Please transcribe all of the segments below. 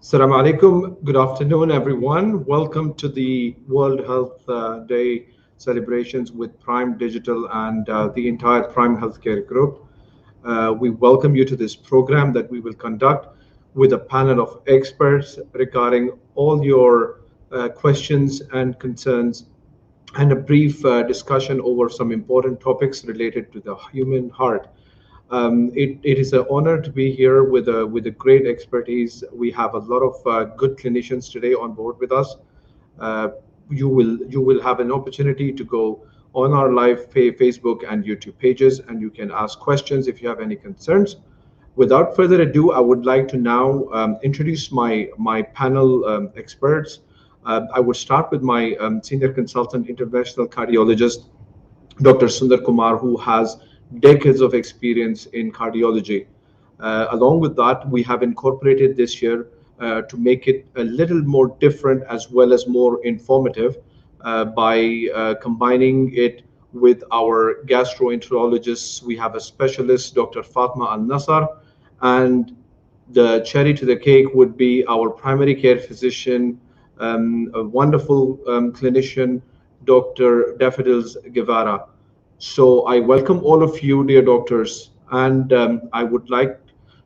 Assalamu alaikum. Good afternoon, everyone. Welcome to the World Health Day celebrations with Prime Digital and the entire Prime Healthcare Group. We welcome you to this program that we will conduct with a panel of experts regarding all your questions and concerns and a brief discussion over some important topics related to the human heart. It is an honor to be here with a great expertise. We have a lot of good clinicians today on board with us. Uh, you will have an opportunity to go on our live Facebook and YouTube pages, and you can ask questions if you have any concerns. Without further ado, I would like to now introduce my panel experts. I would start with my senior consultant, interventional cardiologist, Dr. Sundar Kumar, who has decades of experience in cardiology. Along with that, we have incorporated this year to make it a little more different as well as more informative by combining it with our gastroenterologists. We have a specialist, Dr. Fatma Al Nassar, and the cherry to the cake would be our primary care physician, a wonderful clinician, Dr. Daffodils Guevara. So I welcome all of you, dear doctors, and I would like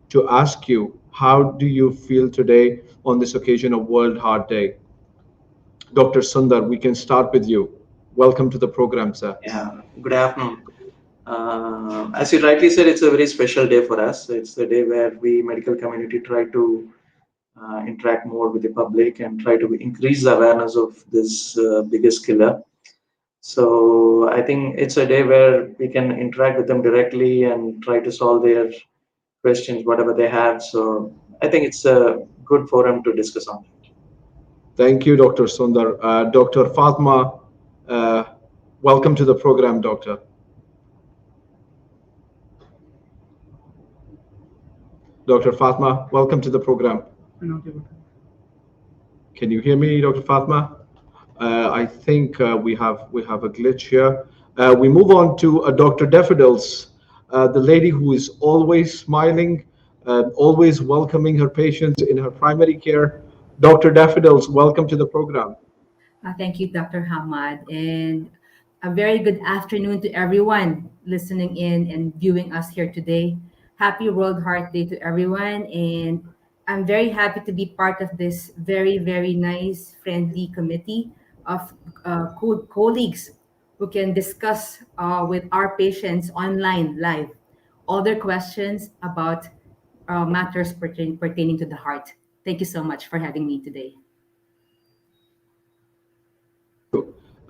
to ask you, how do you feel today on this occasion of World Heart Day? Dr. Sundar, we can start with you. Welcome to the program, sir. Yeah, good afternoon. As you rightly said, it's a very special day for us. It's a day where we medical community try to interact more with the public and try to increase the awareness of this biggest killer. So I think it's a day where we can interact with them directly and try to solve their questions, whatever they have. So I think it's a good forum to discuss on. Thank you, Dr. Sundar. Dr. Fatma, uh, welcome to the program, Doctor. Dr. Fatma, welcome to the program. Can you hear me, Dr. Fatma? I think we have a glitch here. We move on to Dr. Daffodils, the lady who is always smiling, always welcoming her patients in her primary care. Dr. Daffodils, welcome to the program. Thank you, Dr. Hamad, and a very good afternoon to everyone listening in and viewing us here today. Happy World Heart Day to everyone, and I'm very happy to be part of this very, very nice, friendly committee of colleagues who can discuss with our patients online, live, all their questions about matters pertaining to the heart. Thank you so much for having me today.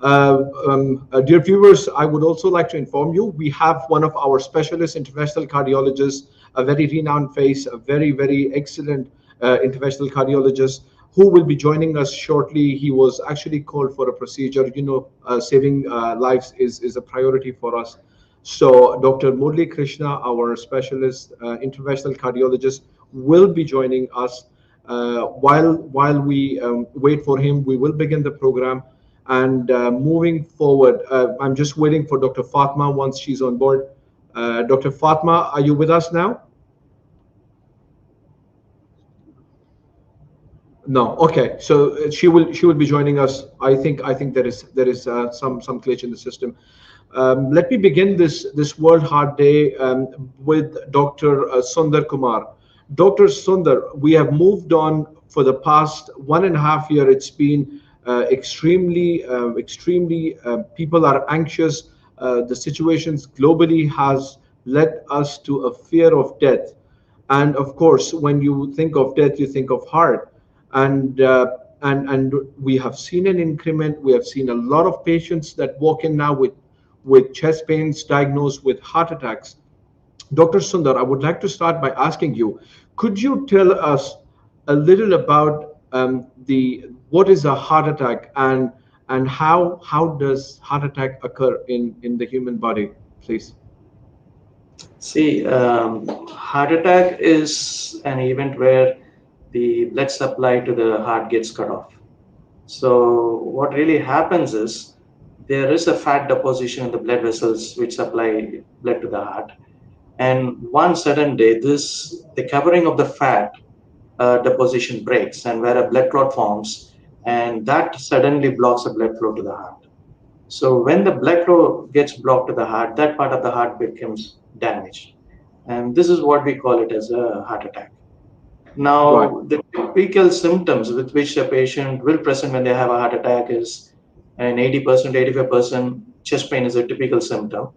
Dear viewers, I would also like to inform you, we have one of our specialist interventional cardiologists, a very renowned face, a very, very excellent interventional cardiologist who will be joining us shortly. He was actually called for a procedure. Saving lives is a priority for us. So Dr. Murli Krishna, our specialist interventional cardiologist, will be joining us. While we wait for him, we will begin the program. And moving forward, I'm just waiting for Dr. Fatma once she's on board. Dr. Fatma, are you with us now? No. Okay. So she will be joining us. I think there is some glitch in the system. Let me begin this World Heart Day with Dr. Sundar Kumar. Dr. Sundar, we have moved on for the past 1.5 years. It's been extremely people are anxious. The situations globally has led us to a fear of death, and of course when you think of death you think of heart. And we have seen an increment. We have seen a lot of patients that walk in now with chest pains diagnosed with heart attacks. Dr. Sundar, I would like to start by asking you, could you tell us a little about the what is a heart attack, and how does heart attack occur in the human body, please? See, heart attack is an event where the blood supply to the heart gets cut off. So, what really happens is there is a fat deposition in the blood vessels which supply blood to the heart. And one sudden day, the covering of the fat deposition breaks and where a blood clot forms, and that suddenly blocks the blood flow to the heart. So when the blood flow gets blocked to the heart, that part of the heart becomes damaged. And this is what we call it as a heart attack. Right. Now, the typical symptoms with which a patient will present when they have a heart attack is an 80%, 85% chest pain is a typical symptom.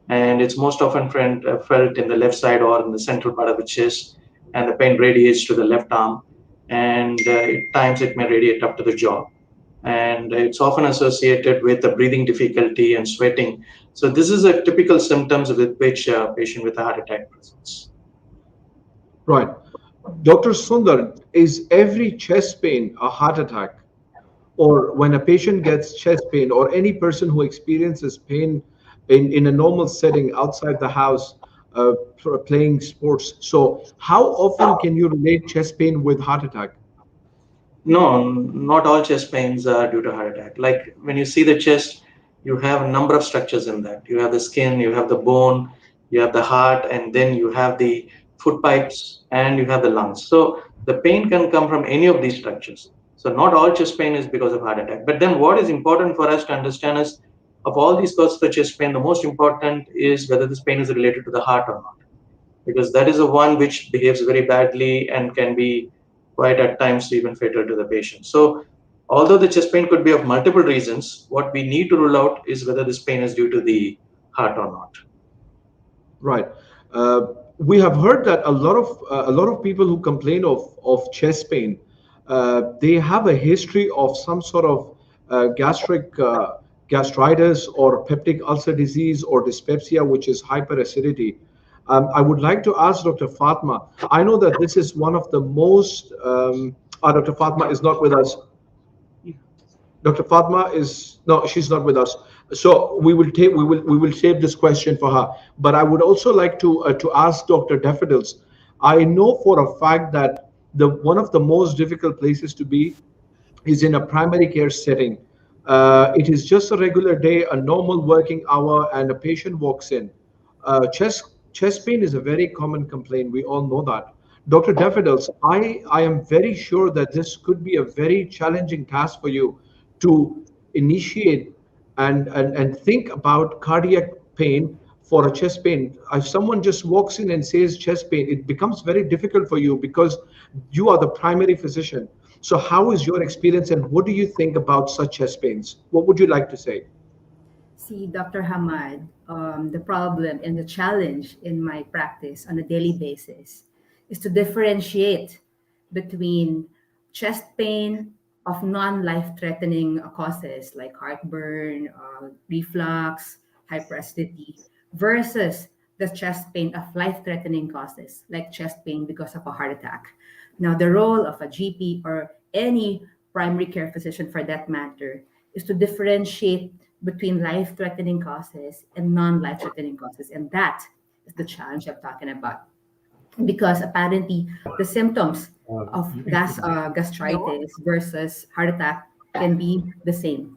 And it's most often felt in the left side or in the central part of the chest, and the pain radiates to the left arm, and at times it may radiate up to the jaw, and it's often associated with the breathing difficulty and sweating. So this is a typical symptoms with which a patient with a heart attack presents. Right. Dr. Sundar, is every chest pain a heart attack? Or when a patient gets chest pain, or any person who experiences pain in a normal setting outside the house, for playing sports, so how often can you relate chest pain with heart attack? No, not all chest pains are due to heart attack. Like when you see the chest, you have a number of structures in that. You have the skin, you have the bone, you have the heart, and then you have the foot pipes, and you have the lungs. So the pain can come from any of these structures. So not all chest pain is because of heart attack. But then what is important for us to understand is of all these causes for chest pain, the most important is whether this pain is related to the heart or not, because that is the one which behaves very badly and can be quite at times even fatal to the patient. So, although the chest pain could be of multiple reasons, what we need to rule out is whether this pain is due to the heart or not. Right. Uh, we have heard that a lot of people who complain of chest pain, they have a history of some sort of gastric gastritis or peptic ulcer disease or dyspepsia, which is hyperacidity. I would like to ask Dr. Fatma. I know that this is one of the most. Dr. Fatma is not with us. Dr. Fatma is no, she's not with us. So we will save this question for her. But I would also like to ask Dr. Daffodils. I know for a fact that the one of the most difficult places to be is in a primary care setting. It is just a regular day, a normal working hour, and a patient walks in. Chest pain is a very common complaint. We all know that. Dr. Daffodils, I am very sure that this could be a very challenging task for you to initiate and think about cardiac pain for a chest pain. If someone just walks in and says chest pain, it becomes very difficult for you because you are the primary physician. So, how is your experience and what do you think about such chest pains? What would you like to say? See, Dr. Hamad, the problem and the challenge in my practice on a daily basis is to differentiate between chest pain of non-life threatening causes like heartburn, reflux, hyperacidity, versus the chest pain of life threatening causes like chest pain because of a heart attack. Now, the role of a GP or any primary care physician for that matter is to differentiate between life threatening causes and non life threatening causes. And that is the challenge I'm talking about. Because apparently, the symptoms of gastritis versus heart attack can be the same.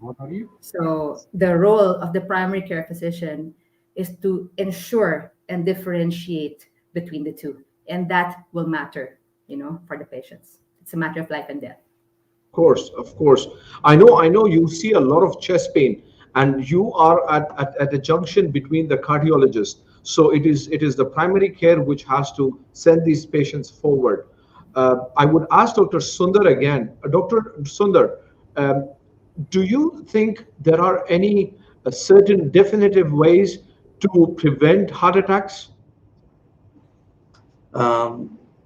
So, the role of the primary care physician is to ensure and differentiate between the two. And that will matter, for the patients. It's a matter of life and death. Course, of course. I know you see a lot of chest pain and you are at a junction between the cardiologist. So it is the primary care which has to send these patients forward. I would ask Dr. Sundar again. Dr. Sundar, um, do you think there are any certain definitive ways to prevent heart attacks?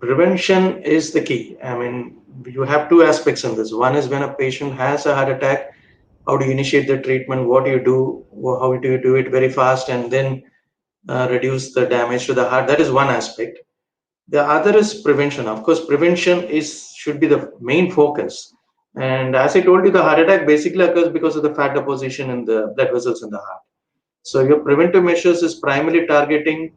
Prevention is the key. I mean, you have two aspects in this. One is when a patient has a heart attack, how do you initiate the treatment? What do you do? How do you do it very fast and then reduce the damage to the heart? That is one aspect. The other is prevention. Of course, prevention is should be the main focus. And as I told you, the heart attack basically occurs because of the fat deposition in the blood vessels in the heart. So your preventive measures is primarily targeting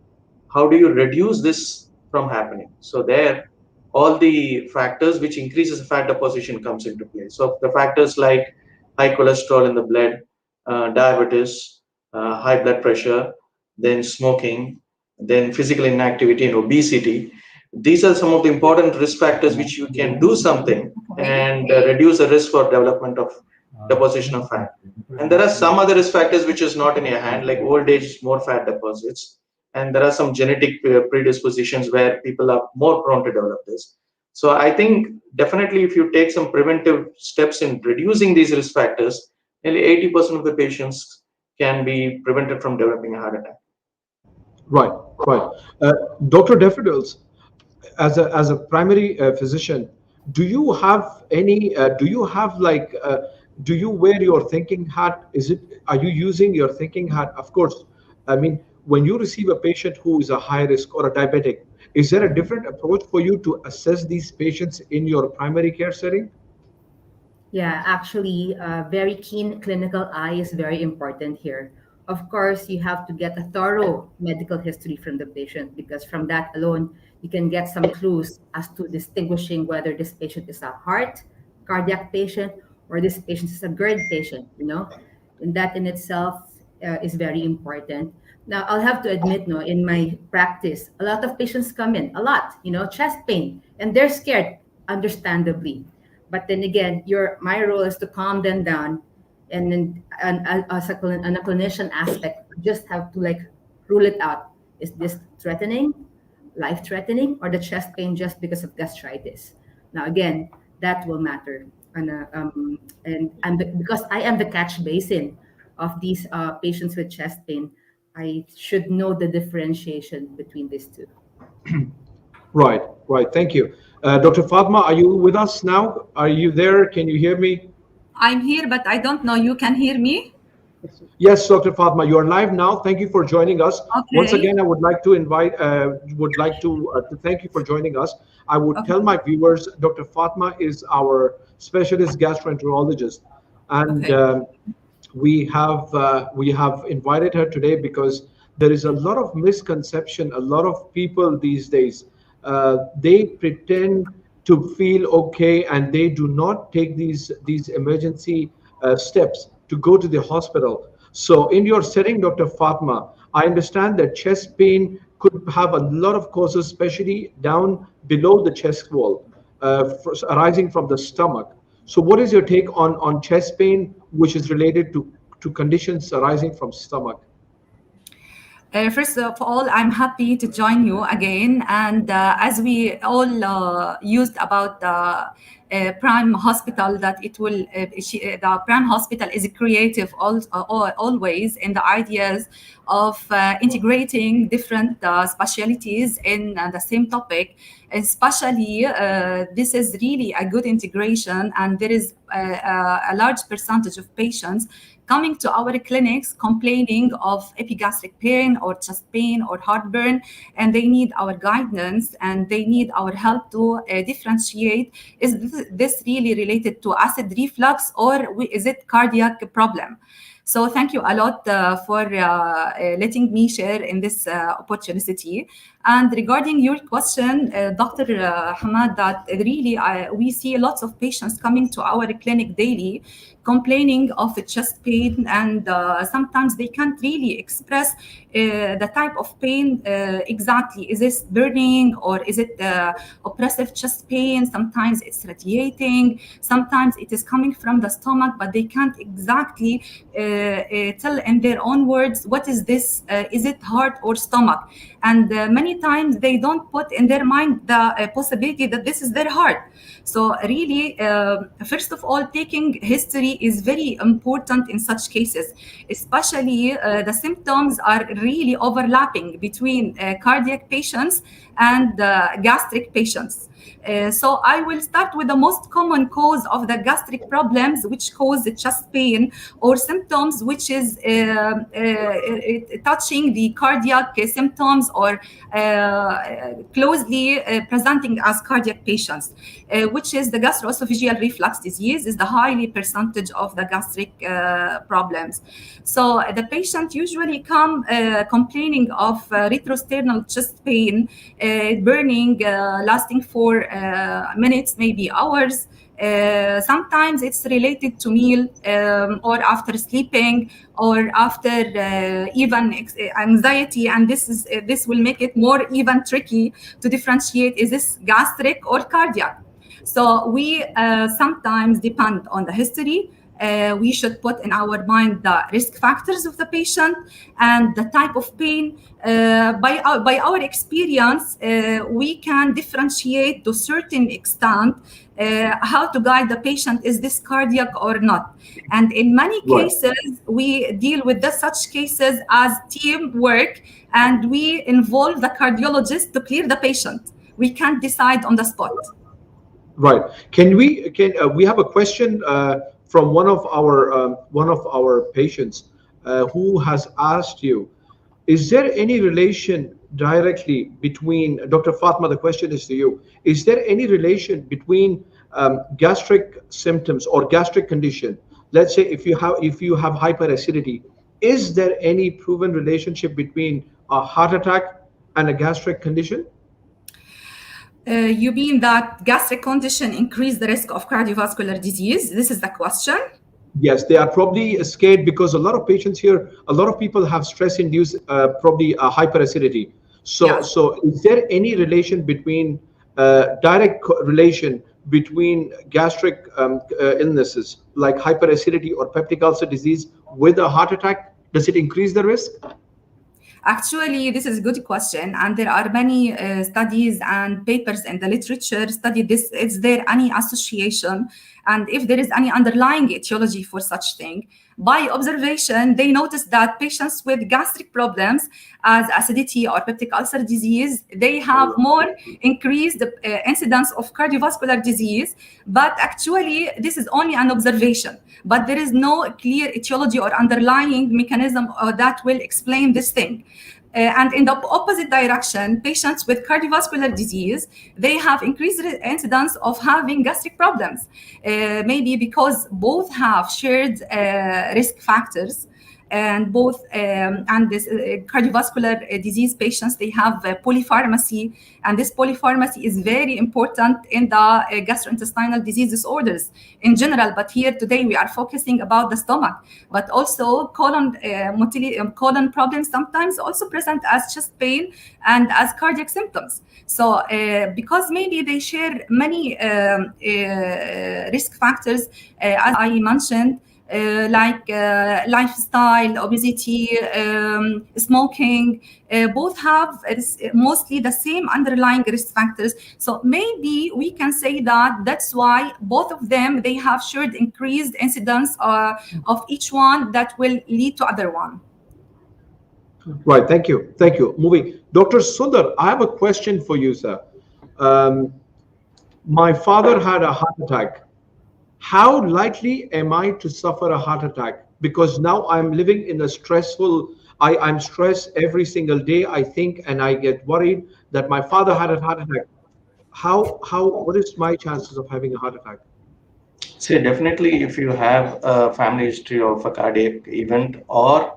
how do you reduce this from happening. So there, all the factors which increases the fat deposition comes into play. So the factors like high cholesterol in the blood, diabetes, high blood pressure, then smoking, then physical inactivity and obesity. these are some of the important risk factors which you can do something and reduce the risk for development of deposition of fat. And there are some other risk factors which is not in your hand, like old age, more fat deposits. And there are some genetic predispositions where people are more prone to develop this. So I think definitely if you take some preventive steps in reducing these risk factors, nearly 80% of the patients can be prevented from developing a heart attack. Right, right. Uh, Dr. Daffodils, as a primary physician, do you have any? Do you have like? Do you wear your thinking hat? Is it? Are you using your thinking hat? Of course. I mean, when you receive a patient who is a high risk or a diabetic, is there a different approach for you to assess these patients in your primary care setting? Yeah, actually, a very keen clinical eye is very important here. Of course, you have to get a thorough medical history from the patient because from that alone, you can get some clues as to distinguishing whether this patient is a heart, cardiac patient, or this patient is a GERD patient, And that in itself is very important. Now, I'll have to admit, no, in my practice, a lot of patients come in, a lot, chest pain, and they're scared, understandably. But then again, my role is to calm them down, and then as a clinician aspect, you just have to like rule it out. Is this threatening, life threatening, or the chest pain just because of gastritis? Now again, that will matter, and because I am the catch basin of these patients with chest pain, I should know the differentiation between these two. Right, right. Thank you. Dr. Fatma, are you with us now? Are you there? Can you hear me? I'm here, but I don't know. You can hear me? Yes, Dr. Fatma, you are live now. Thank you for joining us. Once Okay. again, I would like to to thank you for joining us. I would Okay. tell my viewers, Dr. Fatma is our specialist gastroenterologist, and Okay. we have invited her today because there is a lot of misconception. A lot of people these days they pretend to feel okay, and they do not take these emergency steps to go to the hospital. So in your setting, Dr. Fatma, I understand that chest pain could have a lot of causes, especially down below the chest wall, arising from the stomach. So what is your take on chest pain, which is related to conditions arising from stomach? First of all, I'm happy to join you again. And as we all used about Prime Hospital, that the Prime Hospital is creative always in the ideas of integrating different specialties in the same topic. Especially, this is really a good integration, and there is a large percentage of patients coming to our clinics complaining of epigastric pain or chest pain or heartburn, and they need our guidance and they need our help to differentiate, is this really related to acid reflux, or is it cardiac problem? So thank you a lot for letting me share in this opportunity. And regarding your question, Dr. Hamad, that really we see lots of patients coming to our clinic daily complaining of chest pain, and sometimes they can't really express the type of pain exactly. Is this burning, or is it oppressive chest pain? Sometimes it's radiating, sometimes it is coming from the stomach, but they can't exactly tell in their own words what is this, is it heart or stomach? And many times they don't put in their mind the possibility that this is their heart. So really, first of all, taking history is very important in such cases, especially the symptoms are really overlapping between cardiac patients and gastric patients. So I will start with the most common cause of the gastric problems, which cause the chest pain or symptoms, which is touching the cardiac symptoms or closely presenting as cardiac patients, which is the gastroesophageal reflux disease, is the highly percentage of the gastric problems. So the patient usually come complaining of retrosternal chest pain, burning, lasting for minutes, maybe hours, Sometimes it's related to meal or after sleeping or after even anxiety, and this will make it more even tricky to differentiate, is this gastric or cardiac? So we sometimes depend on the history. We should put in our mind the risk factors of the patient and the type of pain. By our experience, we can differentiate to a certain extent how to guide the patient, is this cardiac or not. And in many Right. cases, we deal with such cases as teamwork, and we involve the cardiologist to clear the patient. We can't decide on the spot. Right. We have a question from one of our patients who has asked you, is there any relation directly between, Dr. Fatma, the question is to you, is there any relation between gastric symptoms or gastric condition? Let's say if you have hyperacidity, is there any proven relationship between a heart attack and a gastric condition? You mean that gastric condition increase the risk of cardiovascular disease? This is the question. Yes, they are probably scared because a lot of patients here, a lot of people have stress-induced probably hyperacidity. Yes. So is there any relation between relation between gastric illnesses like hyperacidity or peptic ulcer disease with a heart attack? Does it increase the risk? Actually, this is a good question, and there are many studies and papers in the literature study this. Is there any association, and if there is any underlying etiology for such thing? By observation, they noticed that patients with gastric problems, as acidity or peptic ulcer disease, they have more increased incidence of cardiovascular disease. But actually, this is only an observation. But there is no clear etiology or underlying mechanism that will explain this thing. And in the opposite direction, patients with cardiovascular disease, they have increased incidence of having gastric problems, maybe because both have shared risk factors. And both and this cardiovascular disease patients, they have polypharmacy, and this polypharmacy is very important in the gastrointestinal disease disorders in general. But here today we are focusing about the stomach, but also colon problems sometimes also present as chest pain and as cardiac symptoms. So because maybe they share many risk factors, as I mentioned, like lifestyle, obesity, smoking, both have mostly the same underlying risk factors. So maybe we can say that that's why both of them, they have shared increased incidence of each one that will lead to other one. Right. Thank you. Thank you. Moving. Dr. Sundar, I have a question for you, sir. My father had a heart attack. How likely am I to suffer a heart attack? Because now I'm living in a I'm stressed every single day. I think and I get worried that my father had a heart attack. What is my chances of having a heart attack? So definitely, if you have a family history of a cardiac event or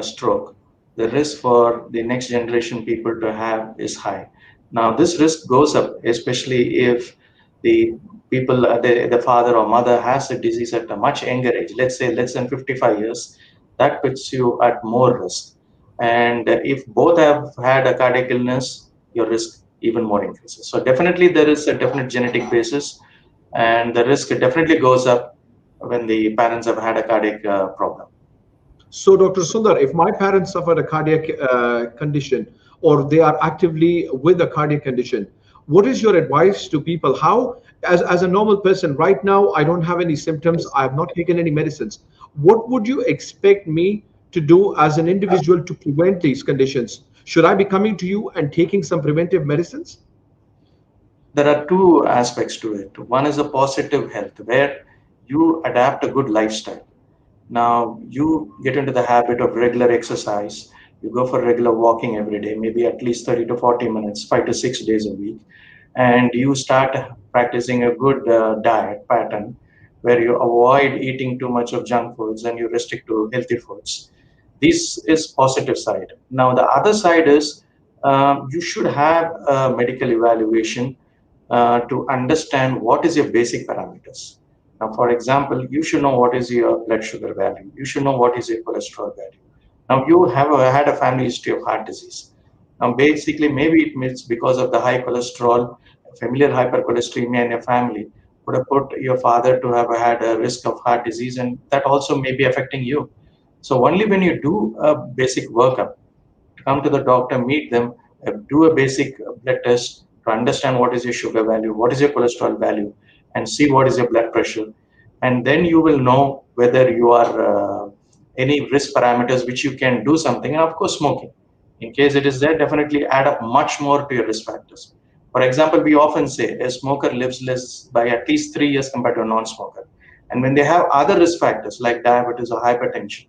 stroke, the risk for the next generation people to have is high. Now, this risk goes up, especially if the people, the father or mother has a disease at a much younger age, let's say less than 55 years, that puts you at more risk. And if both have had a cardiac illness, your risk even more increases. So definitely there is a definite genetic basis, and the risk definitely goes up when the parents have had a cardiac problem. So, Dr. Sundar, if my parents suffered a cardiac condition or they are actively with a cardiac condition, what is your advice to people? How, as a normal person, right now, I don't have any symptoms. I have not taken any medicines. What would you expect me to do as an individual to prevent these conditions? Should I be coming to you and taking some preventive medicines? There are two aspects to it. One is a positive health, where you adapt a good lifestyle. Now you get into the habit of regular exercise. You go for regular walking every day, maybe at least 30 to 40 minutes, 5 to 6 days a week. And you start practicing a good diet pattern where you avoid eating too much of junk foods and you restrict to healthy foods. This is positive side. Now the other side is you should have a medical evaluation to understand what is your basic parameters. Now, for example, you should know what is your blood sugar value. You should know what is your cholesterol value. Now, you have had a family history of heart disease. Now, basically, maybe it's because of the high cholesterol, familial hypercholesteremia in your family would have put your father to have had a risk of heart disease, and that also may be affecting you. So only when you do a basic workup, come to the doctor, meet them, do a basic blood test to understand what is your sugar value, what is your cholesterol value, and see what is your blood pressure. And then you will know whether you are any risk parameters which you can do something. And of course, smoking. In case it is there, definitely add up much more to your risk factors. For example, we often say a smoker lives less by at least 3 years compared to a non-smoker. And when they have other risk factors like diabetes or hypertension,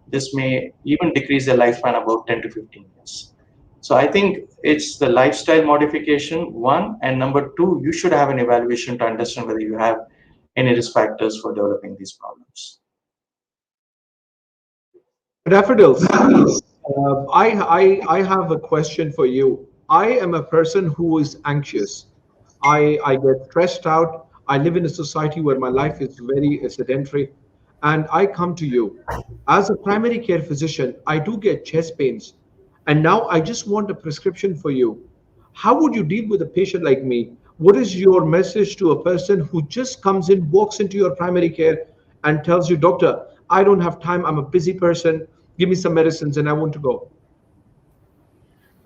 this may even decrease their lifespan about 10 to 15 years. So I think it's the lifestyle modification, one, and number two, you should have an evaluation to understand whether you have any risk factors for developing these problems. Daffodils, I have a question for you. I am a person who is anxious. I get stressed out. I live in a society where my life is very sedentary. And I come to you. As a primary care physician, I do get chest pains. And now I just want a prescription for you. How would you deal with a patient like me? What is your message to a person who just comes in, walks into your primary care and tells you, Doctor, I don't have time. I'm a busy person. Give me some medicines and I want to go.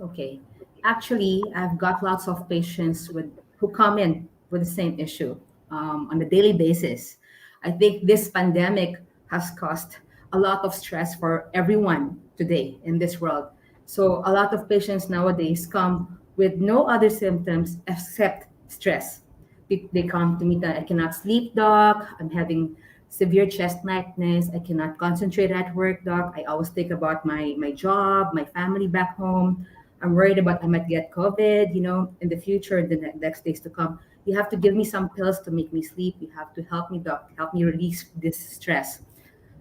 Okay. Actually, I've got lots of patients who come in with the same issue on a daily basis. I think this pandemic has caused a lot of stress for everyone today in this world. So a lot of patients nowadays come with no other symptoms except stress. They come to me that I cannot sleep, doc. I'm having severe chest tightness. I cannot concentrate at work, doc. I always think about my job, my family back home. I'm worried about I might get COVID, in the future, in the next days to come. You have to give me some pills to make me sleep. You have to help me, doc, help me release this stress.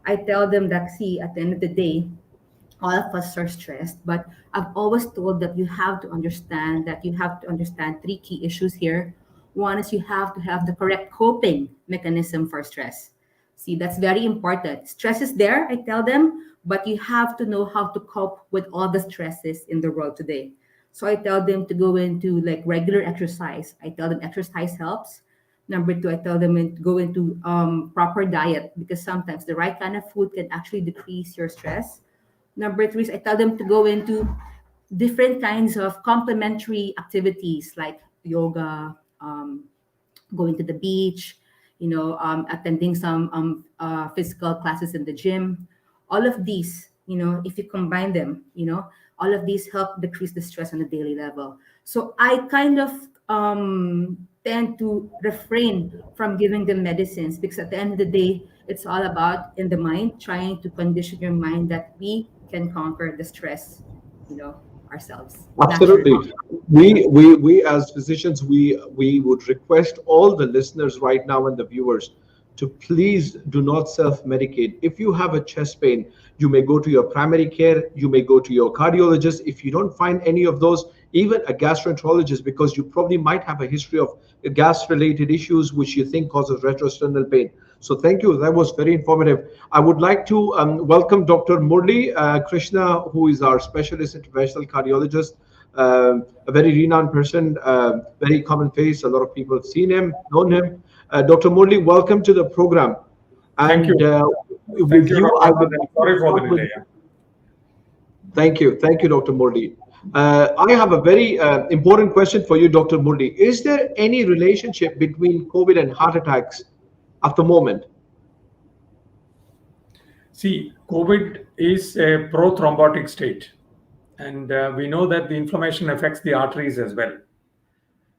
I tell them that, see, at the end of the day, all of us are stressed, but I've always told that you have to understand three key issues here. One is you have to have the correct coping mechanism for stress. See, that's very important. Stress is there, I tell them, but you have to know how to cope with all the stresses in the world today. So I tell them to go into like regular exercise. I tell them exercise helps. Number two, I tell them to go into proper diet because sometimes the right kind of food can actually decrease your stress. Number three is I tell them to go into different kinds of complementary activities like yoga, going to the beach, attending some physical classes in the gym. All of these, if you combine them, all of these help decrease the stress on a daily level. So I kind of tend to refrain from giving them medicines because at the end of the day, it's all about in the mind, trying to condition your mind that we can conquer the stress, ourselves naturally. Absolutely. We as physicians, we would request all the listeners right now and the viewers to please do not self-medicate. If you have a chest pain, you may go to your primary care, you may go to your cardiologist. If you don't find any of those, even a gastroenterologist, because you probably might have a history of gas-related issues which you think causes retrosternal pain. So thank you. That was very informative. I would like to welcome Dr. Murli Krishna, who is our specialist interventional cardiologist, a very renowned person, very common face. A lot of people have seen him, known him. Dr. Murli, welcome to the program. Thank you. With you, I would sorry for the delay. Thank you, Dr. Murli. I have a very important question for you, Dr. Murli. Is there any relationship between COVID and heart attacks at the moment? See, COVID is a prothrombotic state, and we know that the inflammation affects the arteries as well.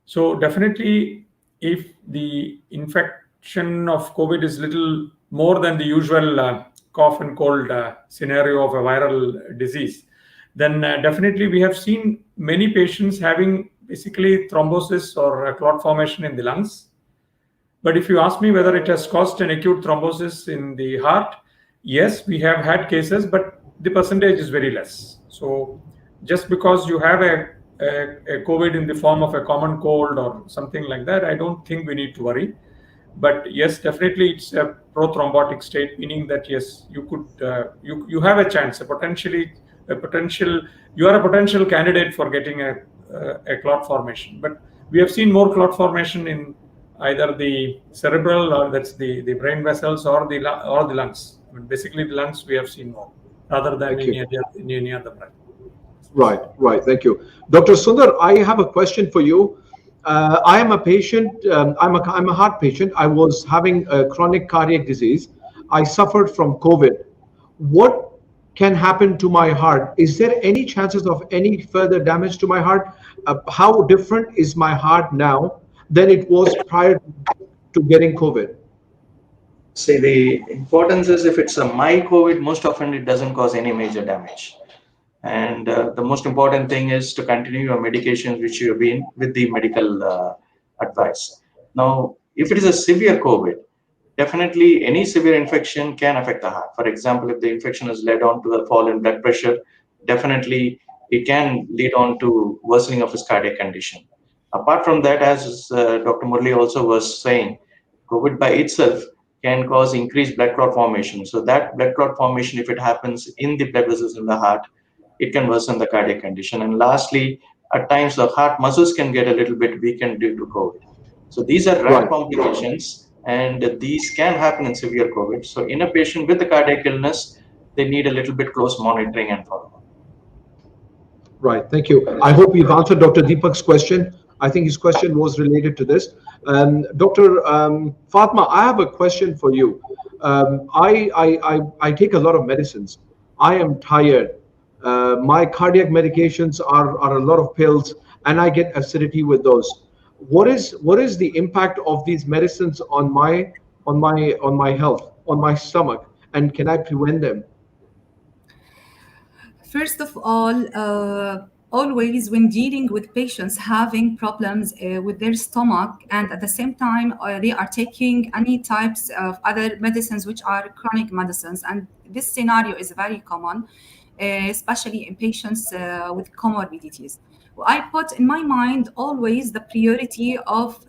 So definitely, if the infection of COVID is little more than the usual cough and cold scenario of a viral disease, then definitely we have seen many patients having basically thrombosis or clot formation in the lungs. But if you ask me whether it has caused an acute thrombosis in the heart, yes, we have had cases, but the percentage is very less. So just because you have a a COVID in the form of a common cold or something like that, I don't think we need to worry. But yes, definitely it's a prothrombotic state, meaning that yes, you could you have a chance, you are a potential candidate for getting a clot formation. But we have seen more clot formation in either the cerebral, or that's the brain vessels, or the lungs. I mean, basically the lungs we have seen more rather than in any other branch. Right. Thank you. Dr. Sundar, I have a question for you. I am a patient, I'm a heart patient. I was having a chronic cardiac disease. I suffered from COVID. What can happen to my heart? Is there any chances of any further damage to my heart? How different is my heart now than it was prior to getting COVID? See, the importance is if it's a mild COVID, most often it doesn't cause any major damage. And the most important thing is to continue your medications which you have been with the medical advice. Now, if it is a severe COVID, definitely any severe infection can affect the heart. For example, if the infection has led on to a fall in blood pressure, definitely it can lead on to worsening of his cardiac condition. Apart from that, as Dr. Murli also was saying, COVID by itself can cause increased blood clot formation. So that blood clot formation, if it happens in the blood vessels in the heart, it can worsen the cardiac condition. And lastly, at times the heart muscles can get a little bit weakened due to COVID. So these are rare complications, and these can happen in severe COVID. So in a patient with a cardiac illness, they need a little bit close monitoring and follow-up. Right, thank you. I hope we've answered Dr. Deepak's question. I think his question was related to this. Dr. Fatma, I have a question for you. I take a lot of medicines. I am tired. My cardiac medications are a lot of pills, and I get acidity with those. What is the impact of these medicines on my health, on my stomach, and can I prevent them? First of all, always when dealing with patients having problems with their stomach, and at the same time they are taking any types of other medicines which are chronic medicines, and this scenario is very common, especially in patients with comorbidities. I put in my mind always the priority of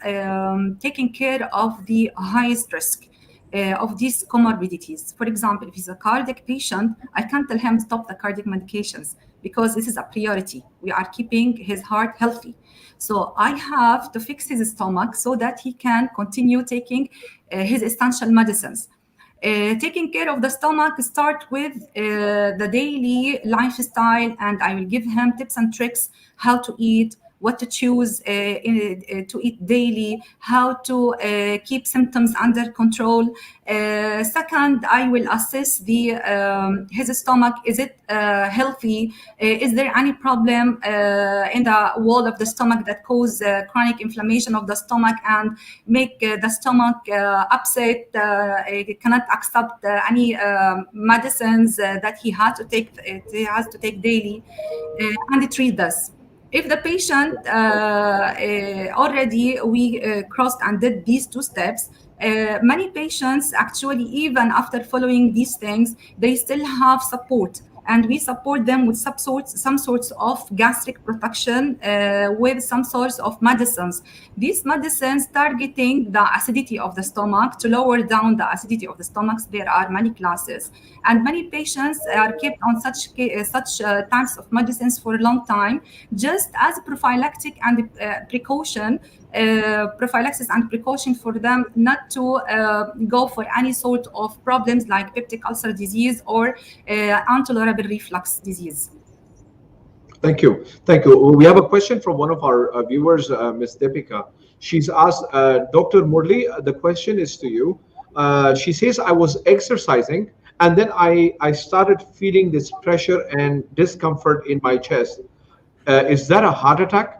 taking care of the highest risk of these comorbidities. For example, if he's a cardiac patient, I can't tell him stop the cardiac medications because this is a priority. We are keeping his heart healthy. So I have to fix his stomach so that he can continue taking his essential medicines. Taking care of the stomach start with the daily lifestyle, and I will give him tips and tricks how to eat, what to choose to eat daily, how to keep symptoms under control. Second, I will assess his stomach. Is it healthy? Is there any problem in the wall of the stomach that cause chronic inflammation of the stomach and make the stomach upset? It cannot accept any medicines that he has to take daily, and treat this. If the patient already we crossed and did these two steps, many patients actually, even after following these things, they still have support. And we support them with some sorts of gastric protection with some sorts of medicines. These medicines targeting the acidity of the stomach to lower down the acidity of the stomachs. There are many classes, and many patients are kept on such types of medicines for a long time, just as prophylactic and precaution. Prophylaxis and precaution for them not to go for any sort of problems like peptic ulcer disease or intolerable reflux disease. Thank you. We have a question from one of our viewers, Ms. Deepika. She's asked, Dr. Murli, the question is to you. She says, I was exercising and then I started feeling this pressure and discomfort in my chest. Is that a heart attack?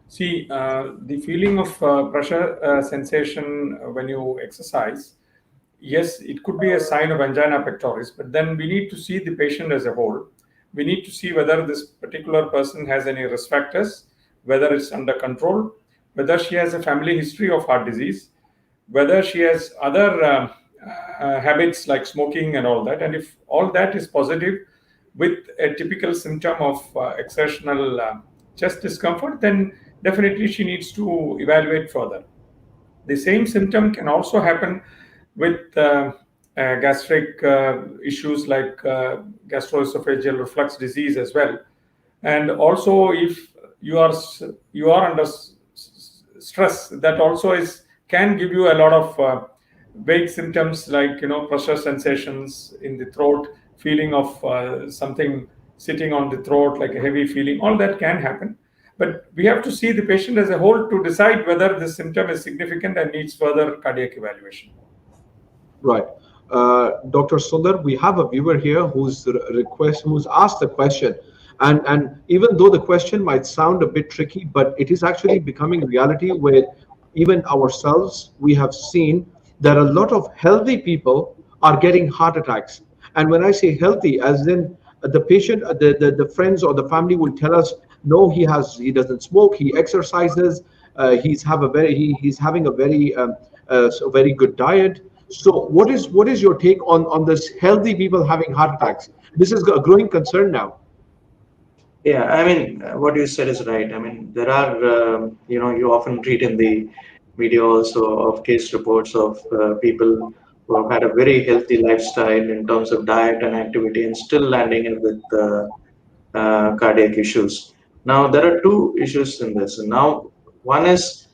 See, the feeling of pressure sensation when you exercise, yes, it could be a sign of angina pectoris, but then we need to see the patient as a whole. We need to see whether this particular person has any risk factors, whether it's under control, whether she has a family history of heart disease, whether she has other habits like smoking and all that. And if all that is positive, with a typical symptom of exertional chest discomfort, then definitely she needs to evaluate further. The same symptom can also happen with gastric issues like gastroesophageal reflux disease as well. And also, if you are under stress, that also can give you a lot of vague symptoms like pressure sensations in the throat, feeling of something sitting on the throat, like a heavy feeling. All that can happen. But we have to see the patient as a whole to decide whether the symptom is significant and needs further cardiac evaluation. Right. Dr. Sundar, we have a viewer here who's asked the question. And even though the question might sound a bit tricky, but it is actually becoming reality where even ourselves, we have seen that a lot of healthy people are getting heart attacks. And when I say healthy, as in the patient, the friends or the family will tell us, no, he doesn't smoke, he exercises, he's having a very good diet. So what is your take on this healthy people having heart attacks? This is a growing concern now. Yeah, I mean, what you said is right. I mean, there are, you often read in the media also of case reports of people who have had a very healthy lifestyle in terms of diet and activity and still landing in with cardiac issues. Now, there are two issues in this. Now, one is,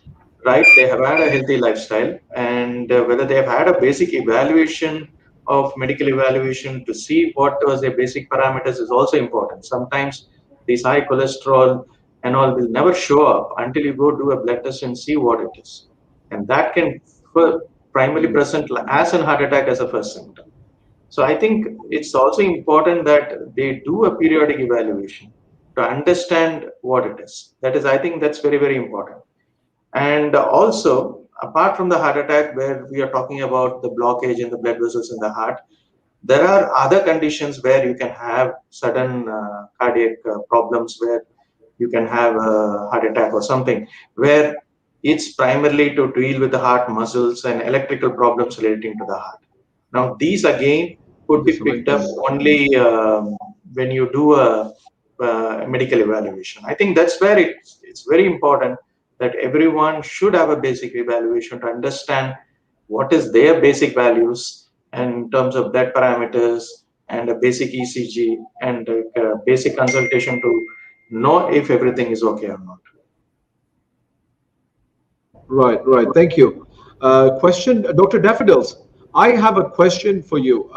right, they have had a healthy lifestyle, and whether they have had a basic evaluation of medical evaluation to see what was their basic parameters is also important. Sometimes these high cholesterol and all will never show up until you go do a blood test and see what it is. And that can primarily present as a heart attack as a first symptom. So I think it's also important that they do a periodic evaluation to understand what it is. That is, I think that's very, very important. And also, apart from the heart attack, where we are talking about the blockage in the blood vessels in the heart, there are other conditions where you can have sudden cardiac problems, where you can have a heart attack or something, where it's primarily to deal with the heart muscles and electrical problems relating to the heart. Now, these again could be picked up only when you do a medical evaluation. I think that's where it's very important that everyone should have a basic evaluation to understand what is their basic values and in terms of blood parameters and a basic ECG and a basic consultation to know if everything is okay or not. Right. Thank you. Question, Dr. Daffodils. I have a question for you.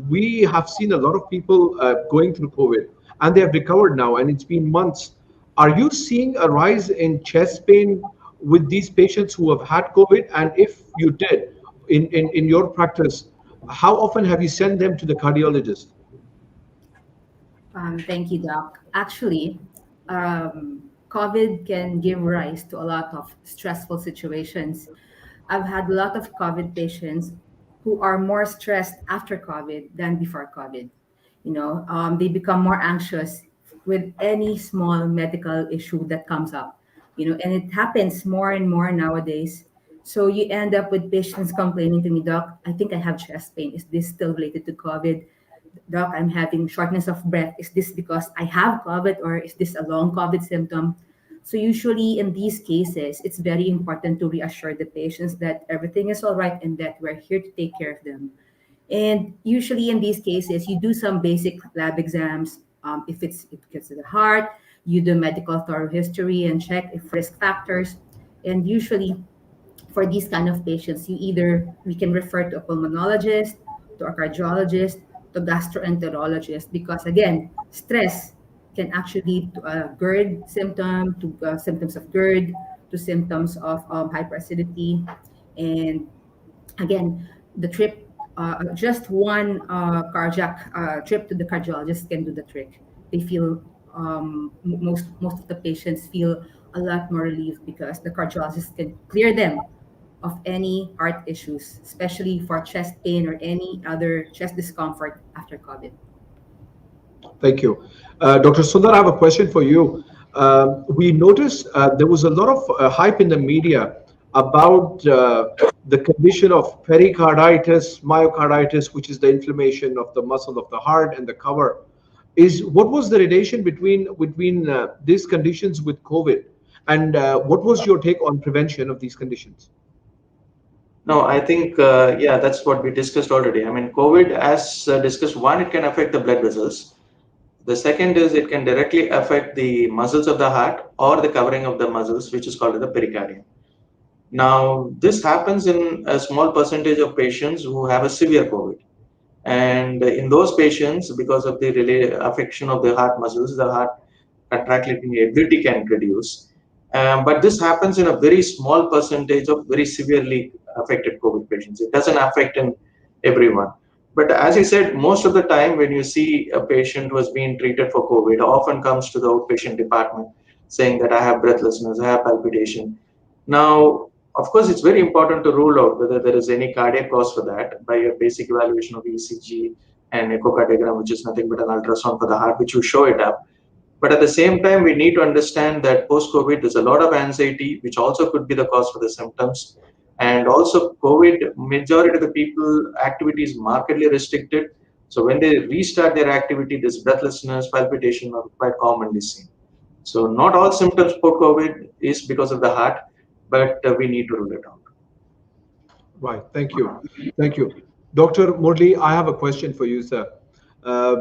We have seen a lot of people going through COVID, and they have recovered now, and it's been months. Are you seeing a rise in chest pain with these patients who have had COVID? And if you did, in your practice, how often have you sent them to the cardiologist? Thank you, Doc. Actually, COVID can give rise to a lot of stressful situations. I've had a lot of COVID patients who are more stressed after COVID than before COVID. They become more anxious with any small medical issue that comes up, and it happens more and more nowadays. So you end up with patients complaining to me, Doc, I think I have chest pain. Is this still related to COVID? Doc, I'm having shortness of breath. Is this because I have COVID or is this a long COVID symptom? So usually in these cases, it's very important to reassure the patients that everything is all right and that we're here to take care of them. And usually in these cases, you do some basic lab exams. If it gets to the heart, you do medical thorough history and check if risk factors. And usually for these kind of patients, we can refer to a pulmonologist, to a cardiologist, to gastroenterologist, because again, stress can actually lead to a GERD symptom, to symptoms of GERD, to symptoms of hyperacidity. And again, the trip, just one cardiac trip to the cardiologist can do the trick. They feel most of the patients feel a lot more relieved because the cardiologist can clear them of any heart issues, especially for chest pain or any other chest discomfort after COVID. Thank you. Dr. Sundar, I have a question for you. We noticed there was a lot of hype in the media about the condition of pericarditis, myocarditis, which is the inflammation of the muscle of the heart and the cover. is what was the relation between these conditions with COVID, and what was your take on prevention of these conditions? No, I think, yeah, that's what we discussed already. I mean, COVID, as discussed, one, it can affect the blood vessels. The second is it can directly affect the muscles of the heart or the covering of the muscles, which is called the pericardium. Now, this happens in a small percentage of patients who have a severe COVID. And in those patients, because of the affection of the heart muscles, the heart contractility ability can reduce. But this happens in a very small percentage of very severely affected COVID patients. It doesn't affect in everyone. But as I said, most of the time when you see a patient who has been treated for COVID, often comes to the outpatient department saying that I have breathlessness, I have palpitation. Now, of course, it's very important to rule out whether there is any cardiac cause for that by a basic evaluation of ECG and echocardiogram, which is nothing but an ultrasound for the heart, which will show it up. But at the same time, we need to understand that post-COVID, there's a lot of anxiety, which also could be the cause for the symptoms. And also COVID, majority of the people, activity is markedly restricted. So when they restart their activity, this breathlessness, palpitation are quite commonly seen. So not all symptoms for COVID is because of the heart, but we need to rule it out. Right. Thank you. Thank you. Dr. Murli, I have a question for you, sir. Uh,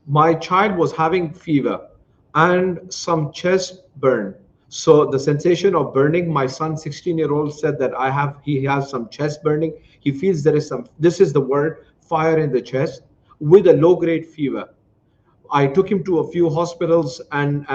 my child was having fever and some chest burn. So the sensation of burning, my son, 16-year-old, said that he has some chest burning. He feels there is some, this is the word, fire in the chest with a low-grade fever. I took him to a few hospitals, and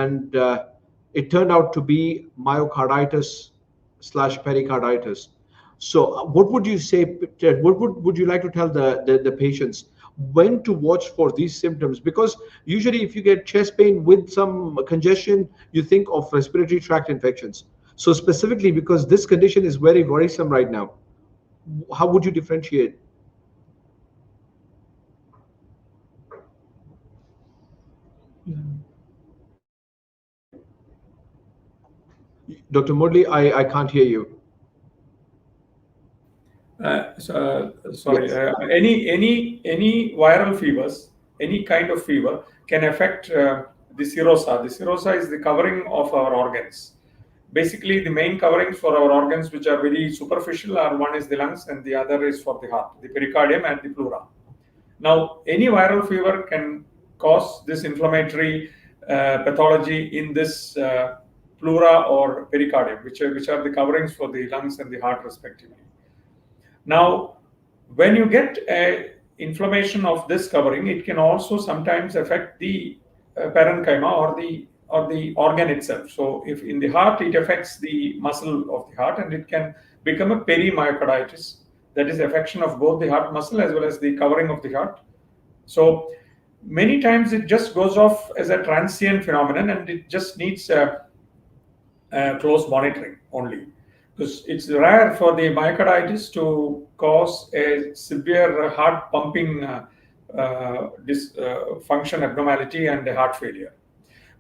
it turned out to be myocarditis slash pericarditis. So, what would you say? What would you like to tell the patients when to watch for these symptoms? Because usually, if you get chest pain with some congestion, you think of respiratory tract infections. So, specifically, because this condition is very worrisome right now, how would you differentiate? Dr. Murli, I can't hear you. Sorry. Yes. Any viral fevers, any kind of fever can affect the serosa. The serosa is the covering of our organs. Basically, the main coverings for our organs, which are very superficial, are one is the lungs and the other is for the heart, the pericardium and the pleura. Now, any viral fever can cause this inflammatory pathology in this pleura or pericardium, which are the coverings for the lungs and the heart, respectively. Now, when you get a inflammation of this covering, it can also sometimes affect the parenchyma or the organ itself. So, if in the heart, it affects the muscle of the heart, and it can become a perimyocarditis. That is affection of both the heart muscle as well as the covering of the heart. So, many times it just goes off as a transient phenomenon, and it just needs close monitoring only. Because it's rare for the myocarditis to cause a severe heart pumping function abnormality and a heart failure.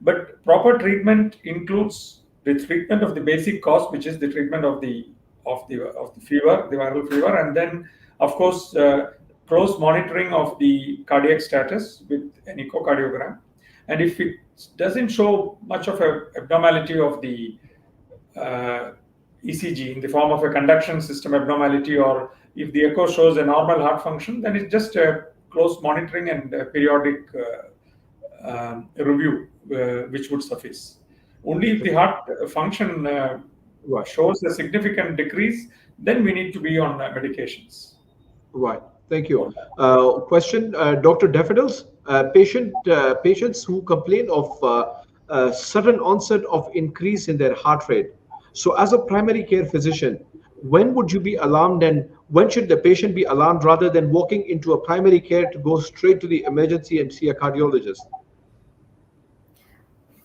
But proper treatment includes the treatment of the basic cause, which is the treatment of the fever, the viral fever, and then, of course, close monitoring of the cardiac status with an echocardiogram. And if it doesn't show much of an abnormality of the ECG in the form of a conduction system abnormality, or if the echo shows a normal heart function, then it's just a close monitoring and a periodic review, which would suffice. Only if the heart function shows a significant decrease, then we need to be on medications. Right. Thank you. Question, Dr. Daffodils. Patients who complain of sudden onset of increase in their heart rate. So, as a primary care physician, when would you be alarmed, and when should the patient be alarmed rather than walking into a primary care to go straight to the emergency and see a cardiologist?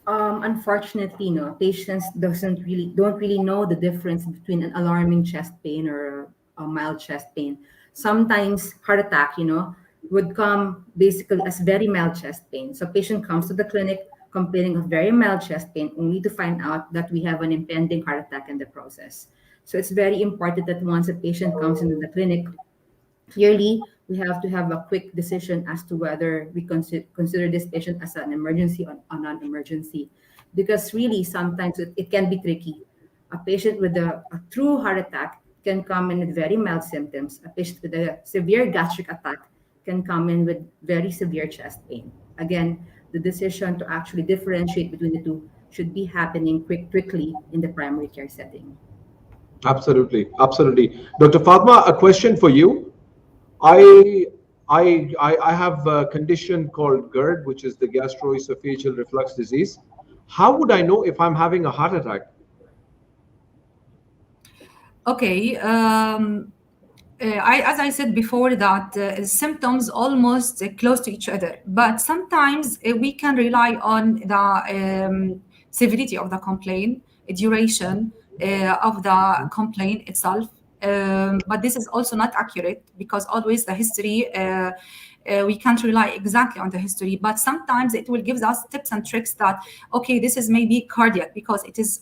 Unfortunately, no, patients don't really know the difference between an alarming chest pain or a mild chest pain. Sometimes heart attack, would come basically as very mild chest pain. So patient comes to the clinic complaining of very mild chest pain, only to find out that we have an impending heart attack in the process. So it's very important that once a patient comes into the clinic, clearly we have to have a quick decision as to whether we consider this patient as an emergency or a non-emergency. Because really, sometimes it can be tricky. A patient with a true heart attack can come in with very mild symptoms. A patient with a severe gastric attack can come in with very severe chest pain. Again, the decision to actually differentiate between the two should be happening quickly in the primary care setting. Absolutely, absolutely. Dr. Fatma, a question for you. I I have a condition called GERD, which is the gastroesophageal reflux disease. How would I know if I'm having a heart attack? Okay. As I said before, that symptoms almost close to each other, but sometimes we can rely on the severity of the complaint, duration of the complaint itself. But this is also not accurate because always the history, we can't rely exactly on the history, but sometimes it will give us tips and tricks that, okay, this is maybe cardiac because it is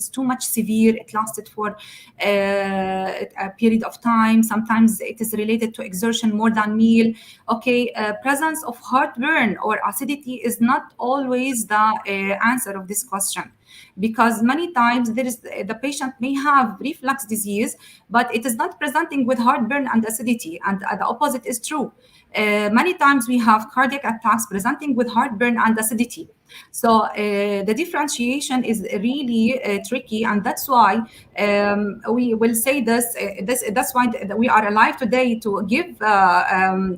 too much severe. It lasted for a period of time. Sometimes it is related to exertion more than meal. Okay, presence of heartburn or acidity is not always the answer of this question, because many times the patient may have reflux disease, but it is not presenting with heartburn and acidity, and the opposite is true. Many times we have cardiac attacks presenting with heartburn and acidity. So the differentiation is really tricky, and that's why we will say that's why we are alive today, to give all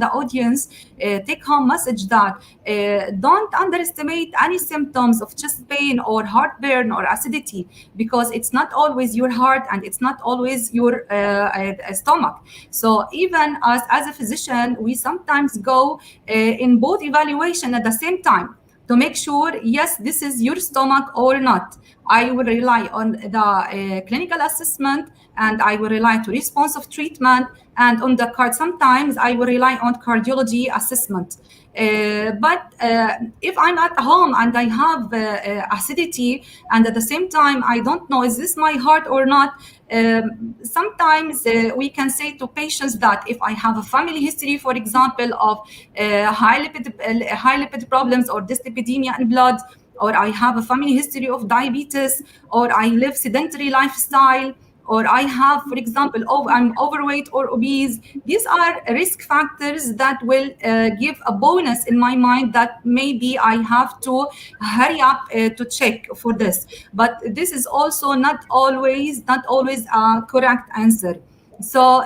the audience take home message that don't underestimate any symptoms of chest pain or heartburn or acidity, because it's not always your heart and it's not always your stomach. So even as a physician, we sometimes go in both evaluation at the same time to make sure, yes, this is your stomach or not. I will rely on the clinical assessment, and I will rely to response of treatment, and on the card sometimes I will rely on cardiology assessment. But if I'm at home and I have acidity, and at the same time I don't know is this my heart or not, sometimes we can say to patients that if I have a family history, for example, of high lipid problems or dyslipidemia in blood, or I have a family history of diabetes, or I live sedentary lifestyle, or I have, for example, I'm overweight or obese. These are risk factors that will give a bonus in my mind that maybe I have to hurry up to check for this. But this is also not always a correct answer. So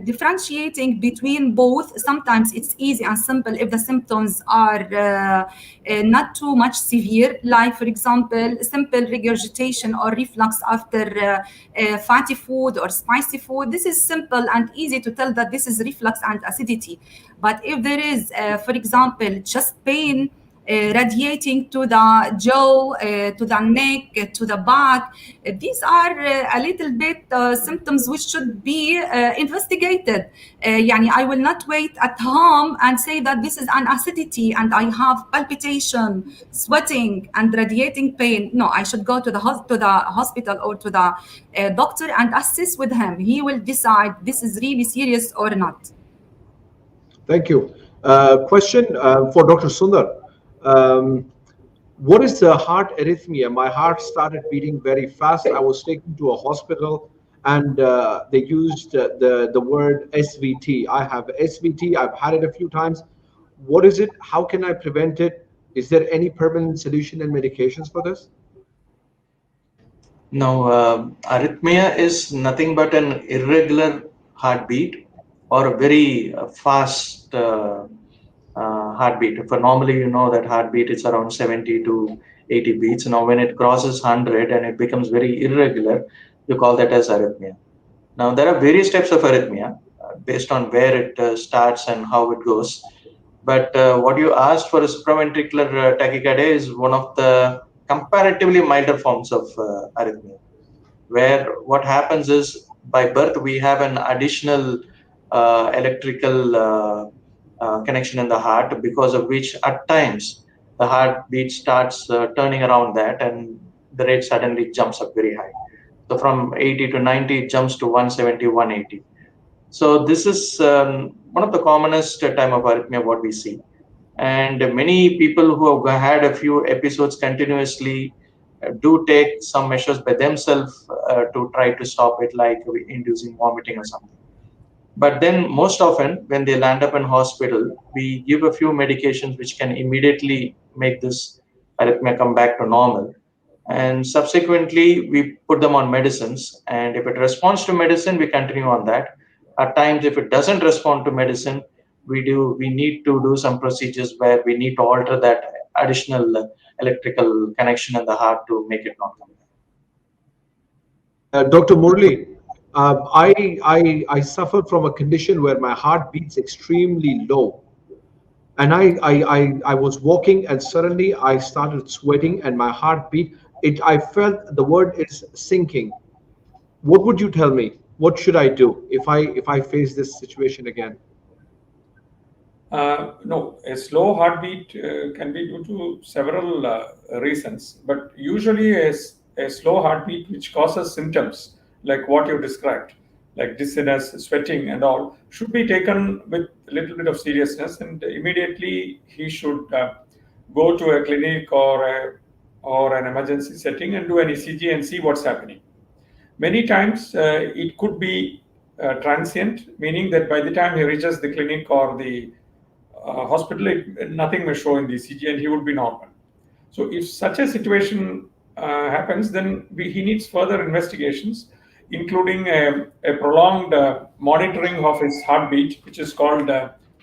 differentiating between both, sometimes it's easy and simple if the symptoms are not too much severe, like for example simple regurgitation or reflux after fatty food or spicy food. This is simple and easy to tell that this is reflux and acidity. But if there is for example chest pain radiating to the jaw, to the neck, to the back, these are a little bit symptoms which should be investigated. I will not wait at home and say that this is an acidity and I have palpitation, sweating, and radiating pain. No, I should go to the hospital or to the doctor and assess with him. He will decide this is really serious or not. Thank you. Question for Dr. Sundar. What is the heart arrhythmia? My heart started beating very fast. I was taken to a hospital, and they used the word SVT. I have SVT. I've had it a few times. What is it? How can I prevent it? Is there any permanent solution and medications for this? No, arrhythmia is nothing but an irregular heartbeat or a very fast heartbeat. For normally, you know that heartbeat is around 70 to 80 beats. Now, when it crosses 100 and it becomes very irregular, you call that as arrhythmia. Now, there are various types of arrhythmia based on where it starts and how it goes. But what you asked for is supraventricular tachycardia is one of the comparatively milder forms of arrhythmia, where what happens is by birth we have an additional electrical connection in the heart, because of which at times the heartbeat starts turning around that, and the rate suddenly jumps up very high. So from 80 to 90 it jumps to 170, 180. So this is one of the commonest time of arrhythmia what we see. And many people who have had a few episodes continuously do take some measures by themselves to try to stop it, like inducing vomiting or something. But then most often when they land up in hospital, we give a few medications which can immediately make this arrhythmia come back to normal. And subsequently, we put them on medicines. And if it responds to medicine, we continue on that. At times, if it doesn't respond to medicine, we need to do some procedures where we need to alter that additional electrical connection in the heart to make it not come back. Dr. Murli, I suffer from a condition where my heart beats extremely low. And I was walking and suddenly I started sweating and my heart beat. I felt the word is sinking. What would you tell me? What should I do if I face this situation again? No, a slow heartbeat can be due to several reasons, but usually a slow heartbeat which causes symptoms like what you described, like dizziness, sweating, and all, should be taken with a little bit of seriousness, and immediately he should go to a clinic or an emergency setting and do an ECG and see what's happening. Many times it could be transient, meaning that by the time he reaches the clinic or the hospital, nothing may show in the ECG and he would be normal. So if such a situation happens, then he needs further investigations, including a prolonged monitoring of his heartbeat, which is called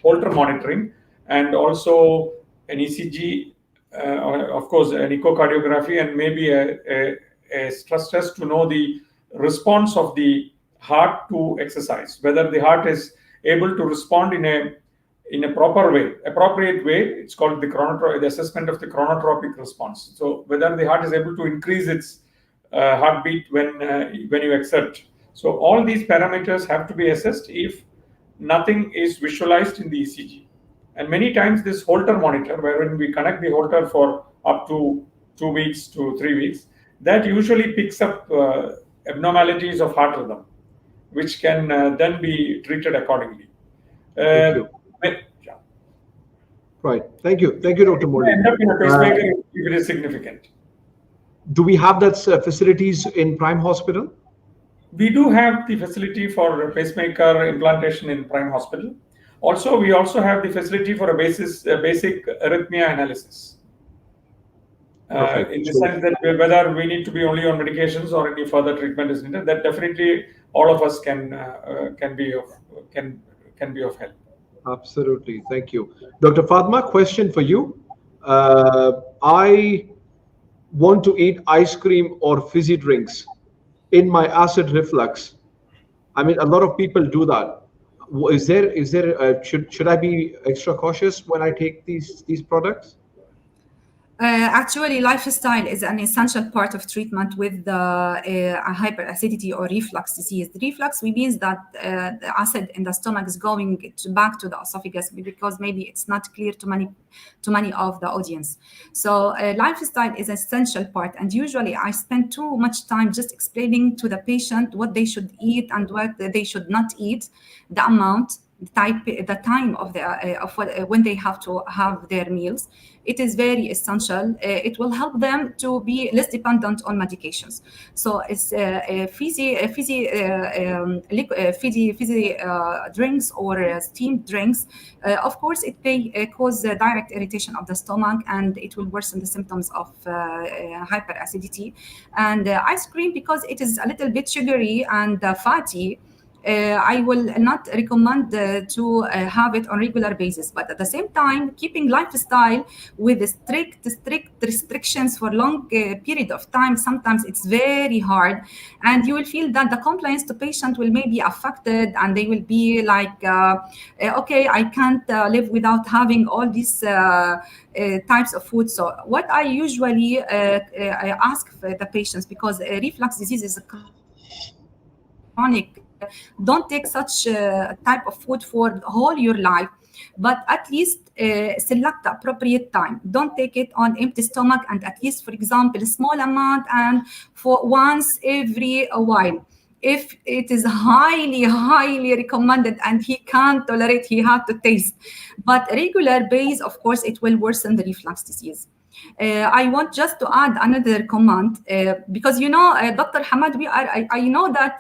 Holter monitoring, and also an ECG, of course, an echocardiography, and maybe a stress test to know the response of the heart to exercise, whether the heart is able to respond in a proper way, appropriate way. It's called the assessment of the chronotropic response. So whether the heart is able to increase its heartbeat when you exert. So all these parameters have to be assessed if nothing is visualized in the ECG. And many times this Holter monitor, wherein we connect the Holter for up to 2 weeks to 3 weeks, that usually picks up abnormalities of heart rhythm, which can then be treated accordingly. Thank you. Yeah. Right. Thank you, Dr. Murli. End up in a pacemaker if it is significant. Do we have that facilities in Prime Hospital? We do have the facility for pacemaker implantation in Prime Hospital. Also, we also have the facility for a basic arrhythmia analysis. In the sense that whether we need to be only on medications or any further treatment is needed, that definitely all of us can be of help. Absolutely. Thank you. Dr. Fatma, question for you. I want to eat ice cream or fizzy drinks in my acid reflux. I mean, a lot of people do that. Should I be extra cautious when I take these products? Actually, lifestyle is an essential part of treatment with hyperacidity or reflux disease. The reflux means that the acid in the stomach is going back to the esophagus because maybe it's not clear to many of the audience. So lifestyle is an essential part, and usually I spend too much time just explaining to the patient what they should eat and what they should not eat, the amount, the time of when they have to have their meals. It is very essential. It will help them to be less dependent on medications. So it's fizzy drinks or steamed drinks. Of course, it may cause direct irritation of the stomach, and it will worsen the symptoms of hyperacidity. And ice cream, because it is a little bit sugary and fatty, I will not recommend to have it on regular basis. But at the same time, keeping lifestyle with strict restrictions for long period of time, sometimes it's very hard, and you will feel that the compliance to patient will maybe affected, and they will be like, okay, I can't live without having all these types of food. So what I usually I ask for the patients, because reflux disease is a chronic, don't take such type of food for whole your life, but at least select the appropriate time. Don't take it on empty stomach, and at least, for example, a small amount and for once every a while. if it is highly recommended and he can't tolerate, he had to taste. But regular base, of course, it will worsen the reflux disease. I want just to add another comment because Dr. Hamad, I know that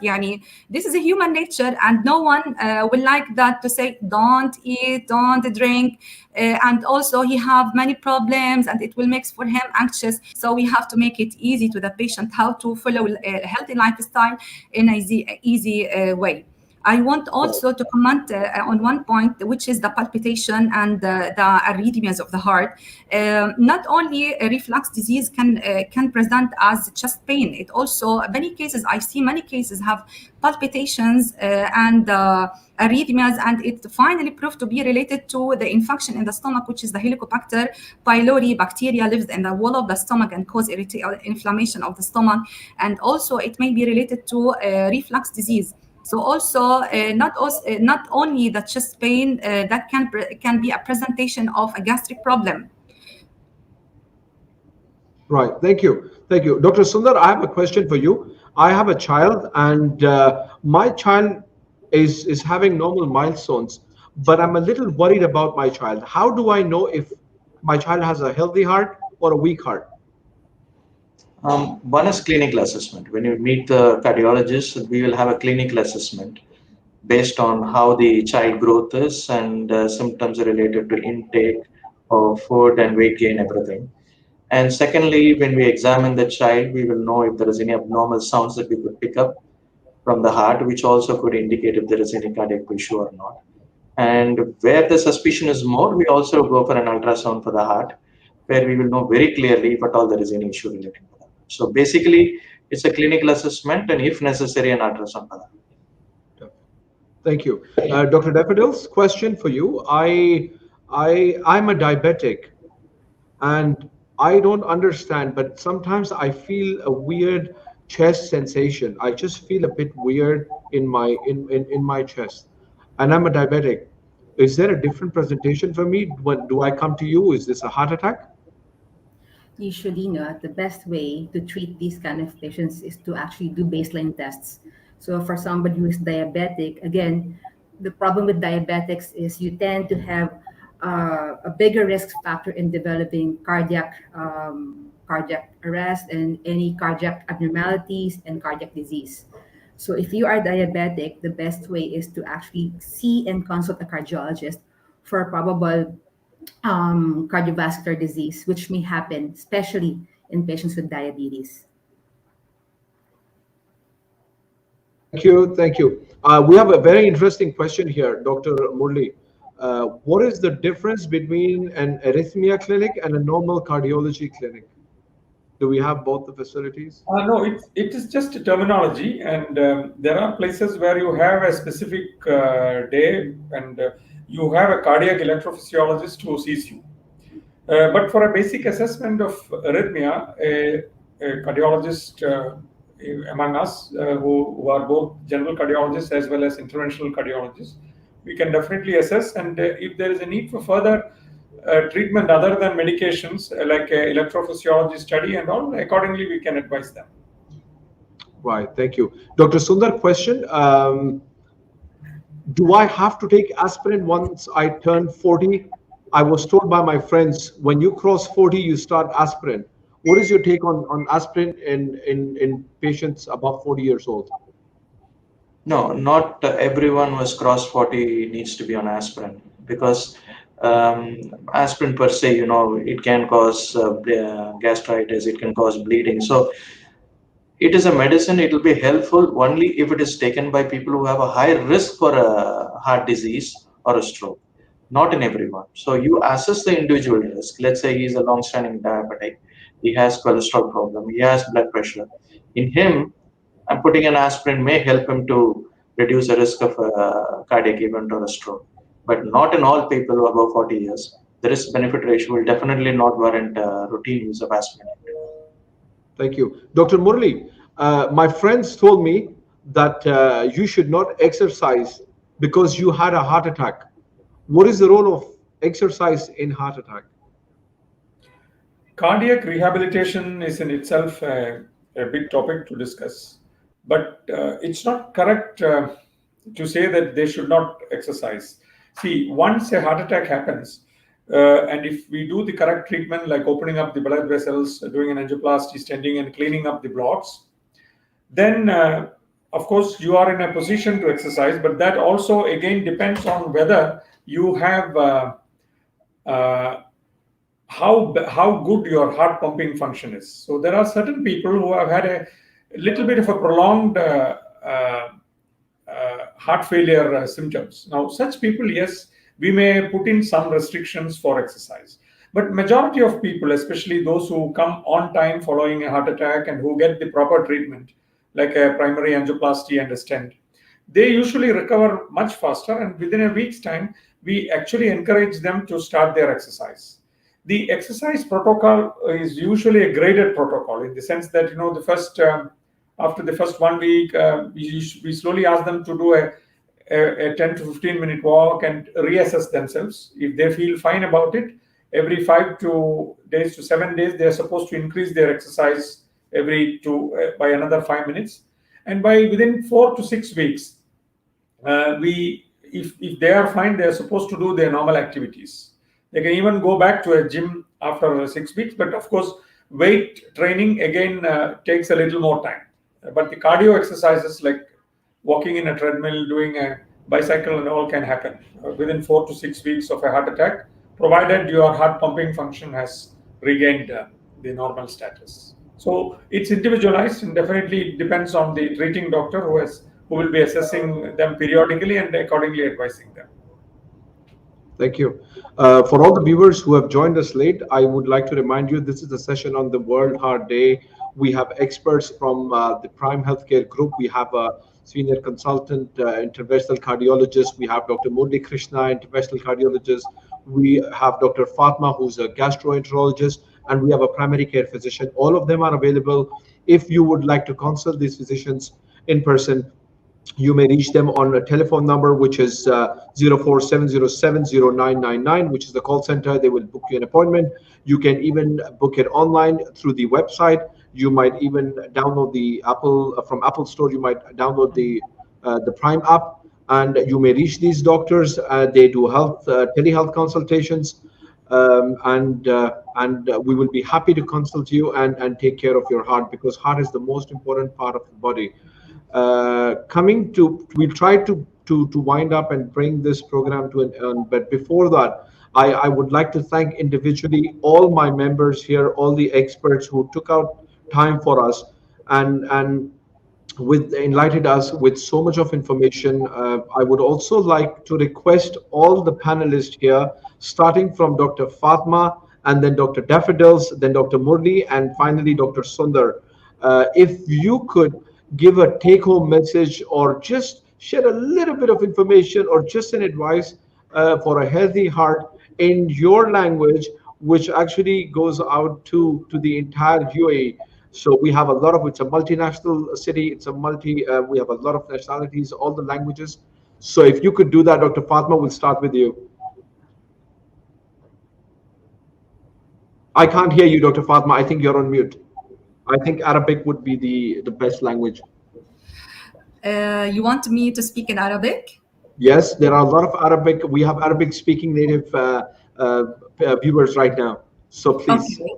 this is a human nature, and no one will like that to say don't eat, don't drink, and also he have many problems and it will make for him anxious. So we have to make it easy to the patient how to follow a healthy lifestyle in an easy way. I want also to comment on one point, which is the palpitation and the arrhythmias of the heart. Not only a reflux disease can present as chest pain. It also I see many cases have palpitations and arrhythmias, and it finally proved to be related to the infection in the stomach, which is the Helicobacter pylori bacteria lives in the wall of the stomach and cause inflammation of the stomach, and also it may be related to reflux disease. So also not only the chest pain that can be a presentation of a gastric problem. Right. Thank you. Thank you. Dr. Sundar, I have a question for you. I have a child, and my child is having normal milestones, but I'm a little worried about my child. How do I know if my child has a healthy heart or a weak heart? One is clinical assessment. When you meet the cardiologist, we will have a clinical assessment based on how the child growth is and symptoms related to intake of food and weight gain, everything. And secondly, when we examine the child, we will know if there is any abnormal sounds that we could pick up from the heart, which also could indicate if there is any cardiac issue or not. And where the suspicion is more, we also go for an ultrasound for the heart, where we will know very clearly if at all there is any issue related to that. So basically, it's a clinical assessment, and if necessary, an ultrasound for that. Thank you. Dr. Daffodils, question for you. I'm a diabetic, and I don't understand, but sometimes I feel a weird chest sensation. I just feel a bit weird in my chest, and I'm a diabetic. Is there a different presentation for me? When do I come to you? Is this a heart attack? Usually, the best way to treat these kind of patients is to actually do baseline tests. So for somebody who is diabetic, again, the problem with diabetics is you tend to have a bigger risk factor in developing cardiac arrest and any cardiac abnormalities and cardiac disease. So if you are diabetic, the best way is to actually see and consult a cardiologist for probable cardiovascular disease, which may happen, especially in patients with diabetes. Thank you. Thank you. We have a very interesting question here, Dr. Murli. What is the difference between an arrhythmia clinic and a normal cardiology clinic? Do we have both the facilities? No, it is just a terminology, and there are places where you have a specific day, and you have a cardiac electrophysiologist who sees you. But for a basic assessment of arrhythmia, a cardiologist among us who are both general cardiologists as well as interventional cardiologists, we can definitely assess, and if there is a need for further treatment other than medications like electrophysiology study and all, accordingly we can advise them. Right, thank you. Dr. Sundar, question. Do I have to take aspirin once I turn 40? I was told by my friends, when you cross 40, you start aspirin. What is your take on aspirin in patients above 40 years old? No, not everyone who has crossed 40 needs to be on aspirin, because aspirin per se, it can cause gastritis, it can cause bleeding. So it is a medicine. It will be helpful only if it is taken by people who have a high risk for a heart disease or a stroke, not in everyone. So you assess the individual risk. Let's say he's a long-standing diabetic, he has cholesterol problem, he has blood pressure. In him, I'm putting an aspirin may help him to reduce the risk of a cardiac event or a stroke, but not in all people who are above 40 years. The risk-benefit ratio will definitely not warrant routine use of aspirin. Thank you. Dr. Murli, my friends told me that you should not exercise because you had a heart attack. What is the role of exercise in heart attack? Cardiac rehabilitation is in itself a big topic to discuss. but it's not correct to say that they should not exercise. See, once a heart attack happens, and if we do the correct treatment, like opening up the blood vessels, doing an angioplasty, stenting, and cleaning up the blocks, then of course you are in a position to exercise. But that also again depends on whether you have how good your heart pumping function is. So there are certain people who have had a little bit of a prolonged heart failure symptoms. Now, such people, yes, we may put in some restrictions for exercise. But majority of people, especially those who come on time following a heart attack and who get the proper treatment, like a primary angioplasty and a stent, they usually recover much faster. And within a week's time, we actually encourage them to start their exercise. The exercise protocol is usually a graded protocol in the sense that, the first after the first 1 week, we slowly ask them to do a 10 to 15 minute walk and reassess themselves. If they feel fine about it, every 5 days to 7 days, they are supposed to increase their exercise by another 5 minutes. And by within 4 to 6 weeks, if they are fine, they are supposed to do their normal activities. They can even go back to a gym after 6 weeks. But of course, weight training again takes a little more time. But the cardio exercises like walking in a treadmill, doing a bicycle and all can happen within 4 to 6 weeks of a heart attack, provided your heart pumping function has regained the normal status. So it's individualized and definitely depends on the treating doctor who will be assessing them periodically and accordingly advising them. Thank you. For all the viewers who have joined us late, I would like to remind you this is a session on the World Heart Day. We have experts from the Prime Healthcare Group. We have a senior consultant, interventional cardiologist. We have Dr. Murli Krishna, interventional cardiologist. We have Dr. Fatma, who's a gastroenterologist, and we have a primary care physician. All of them are available. If you would like to consult these physicians in person, you may reach them on a telephone number, which is 047070999, which is the call center. They will book you an appointment. You can even book it online through the website. You might even download the from Apple Store. You might download the Prime app, and you may reach these doctors. They do telehealth consultations, and we will be happy to consult you and take care of your heart, because heart is the most important part of the body. We'll try to wind up and bring this program to an end. But before that, I would like to thank individually all my members here, all the experts who took out time for us and enlightened us with so much of information. I would also like to request all the panelists here, starting from Dr. Fatma, and then Dr. Daffodils, then Dr. Murli, and finally Dr. Sundar. If you could give a take-home message or just share a little bit of information or just an advice for a healthy heart in your language, which actually goes out to the entire UAE. So we have it's a multinational city. It's we have a lot of nationalities, all the languages. So if you could do that, Dr. Fatma, we'll start with you. I can't hear you, Dr. Fatma. I think you're on mute. I think Arabic would be the best language. You want me to speak in Arabic? Yes, there are a lot of Arabic. We have Arabic speaking native viewers right now. So please. Okay.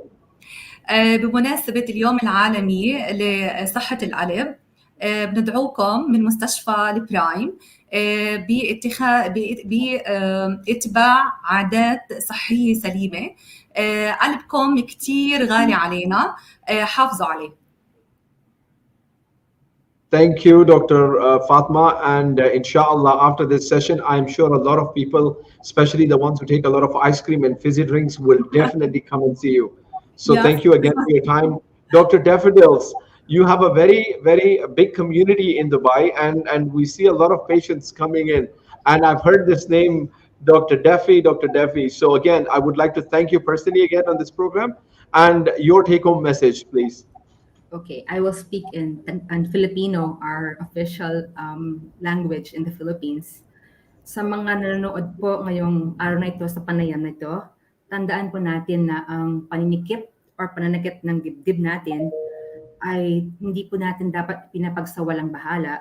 بمناسبة اليوم العالمي لصحة القلب، بندعوكم من مستشفى البرايم باتباع عادات صحية سليمة. قلبكم كتير غالي علينا، حافظوا عليه. Thank you, Dr. Fatma. And inshallah, after this session, I'm sure a lot of people, especially the ones who take a lot of ice cream and fizzy drinks, will definitely come and see you. So yes. Thank you again for your time. Dr. Daffodils, you have a very, very big community in Dubai, and we see a lot of patients coming in. And I've heard this name, Dr. Defi. So again, I would like to thank you personally again on this program, and your take-home message, please. Okay, I will speak in Filipino, our official language in the Philippines. Sa mga nanonood po ngayong araw na ito, sa panayam na ito, tandaan po natin na ang paninikip or pananakit ng dibdib natin ay hindi po natin dapat pinapagsawalang bahala,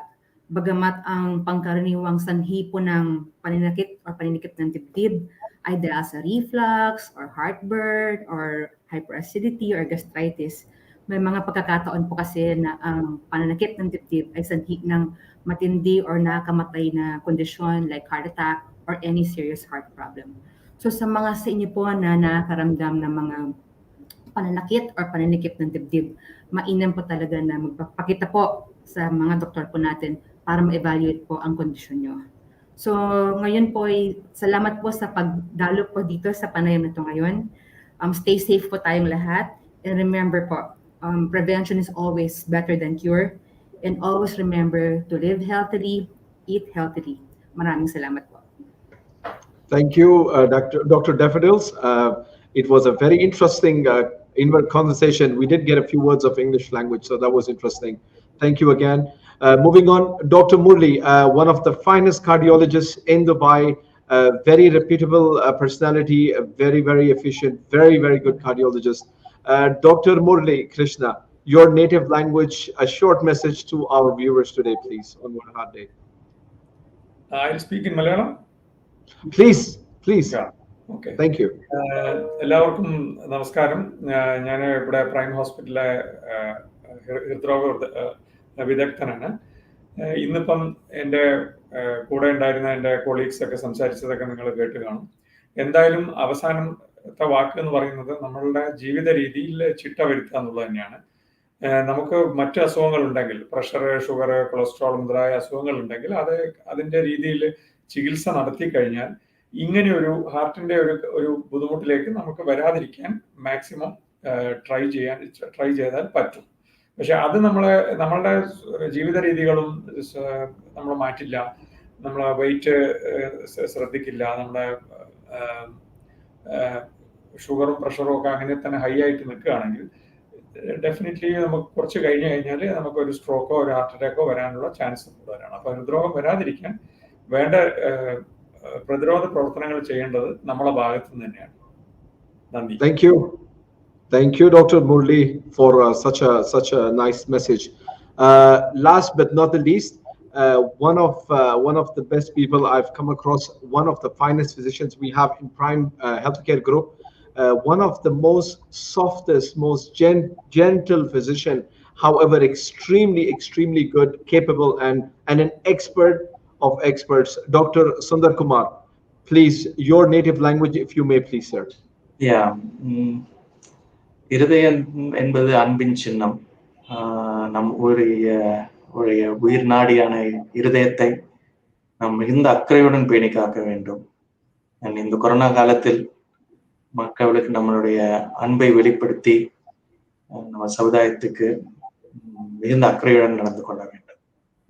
bagamat ang pangkaraniwang sanhi po ng paninakit or paninikip ng dibdib ay dahil sa reflux or heartburn or hyperacidity or gastritis. May mga pagkakataon po kasi na ang pananakit ng dibdib ay sanhi ng matindi or nakakamatay na kondisyon like heart attack or any serious heart problem. So sa mga sa inyo po na nakakaramdam ng mga pananakit or pananikip ng dibdib, mainam po talaga na magpapakita po sa mga doktor po natin para ma-evaluate po ang kondisyon nyo. So ngayon po ay salamat po sa pagdalo po dito sa panayam na ito ngayon. Stay safe po tayong lahat, and remember po, prevention is always better than cure, and always remember to live healthily, eat healthily. Maraming salamat po. Thank you, Dr. Daffodils. It was a very interesting conversation. We did get a few words of English language, so that was interesting. Thank you again. Moving on, Dr. Murli, one of the finest cardiologists in Dubai, very reputable personality, a very, very efficient, very, very good cardiologist. Dr. Murli Krishna, your native language, a short message to our viewers today, please, on World Heart Day. I'll speak in Malayalam. Please, please. Yeah. Okay. Thank you. എല്ലാവർക്കും നമസ്കാരം. ഞാൻ ഇവിടെ prime ഹോസ്പിറ്റലിലെ ഹൃദ്രോഗ വിദഗ്ധനാണ്. ഇന്നിപ്പം എൻ്റെ കൂടെ ഉണ്ടായിരുന്ന എൻ്റെ കൊളീഗ്സ് ഒക്കെ സംസാരിച്ചതൊക്കെ നിങ്ങൾ കേട്ട് കാണും. എന്തായാലും അവസാനത്തെ വാക്ക് എന്ന് പറയുന്നത് നമ്മളുടെ ജീവിത രീതിയിൽ ചിട്ട വരുത്തുക എന്നുള്ളത് തന്നെയാണ്. നമുക്ക് മറ്റ് അസുഖങ്ങൾ ഉണ്ടെങ്കിൽ, പ്രഷർ, ഷുഗർ, കൊളസ്ട്രോൾ മുതലായ അസുഖങ്ങൾ ഉണ്ടെങ്കിൽ അതിൻ്റെ രീതിയിൽ ചികിത്സ നടത്തി കഴിഞ്ഞാൽ ഇങ്ങനെ ഒരു ഹാർട്ടിന്റെ ഒരു ബുദ്ധിമുട്ടിലേക്ക് നമുക്ക് വരാതിരിക്കാൻ മാക്സിമം ട്രൈ ചെയ്താൽ പറ്റും. പക്ഷെ അത് നമ്മളുടെ ജീവിത രീതികളും നമ്മൾ മാറ്റില്ല, നമ്മളെ വെയിറ്റ് ശ്രദ്ധിക്കില്ല, നമ്മുടെ ഷുഗറും പ്രഷറും ഒക്കെ അങ്ങനെ തന്നെ ഹൈ ആയിട്ട് നിൽക്കുകയാണെങ്കിൽ ഡെഫിനറ്റ്ലി നമുക്ക് കുറച്ച് കഴിഞ്ഞാൽ നമുക്കൊരു സ്ട്രോക്കോ ഒരു ഹാർട്ട് അറ്റാക്കോ വരാനുള്ള ചാൻസ് കൂടുതലാണ്. അപ്പോൾ ഹൃദ്രോഗം വരാതിരിക്കാൻ വേണ്ട പ്രതിരോധ പ്രവർത്തനങ്ങൾ ചെയ്യേണ്ടത് നമ്മളെ ഭാഗത്ത് നിന്ന് തന്നെയാണ്. നന്ദി. Thank you, Dr. Murli, for such a nice message. Last but not the least, one of the best people I've come across, one of the finest physicians we have in Prime Healthcare Group, one of the most softest, most gentle physician, however extremely good, capable, and an expert of experts, Dr. Sundar Kumar. Please, your native language, if you may, please, sir. Yeah. இருதயம் என்பது அன்பின் சின்னம். நம் உடைய உயிர் நாடியான இருதயத்தை நாம் மிகுந்த அக்கறையுடன் பேணி காக்க வேண்டும். இந்த கொரோனா காலத்தில் மக்களுக்கு நம்மளுடைய அன்பை வெளிப்படுத்தி நம்ம சமுதாயத்துக்கு மிகுந்த அக்கறையுடன் நடந்து கொள்ள வேண்டும்.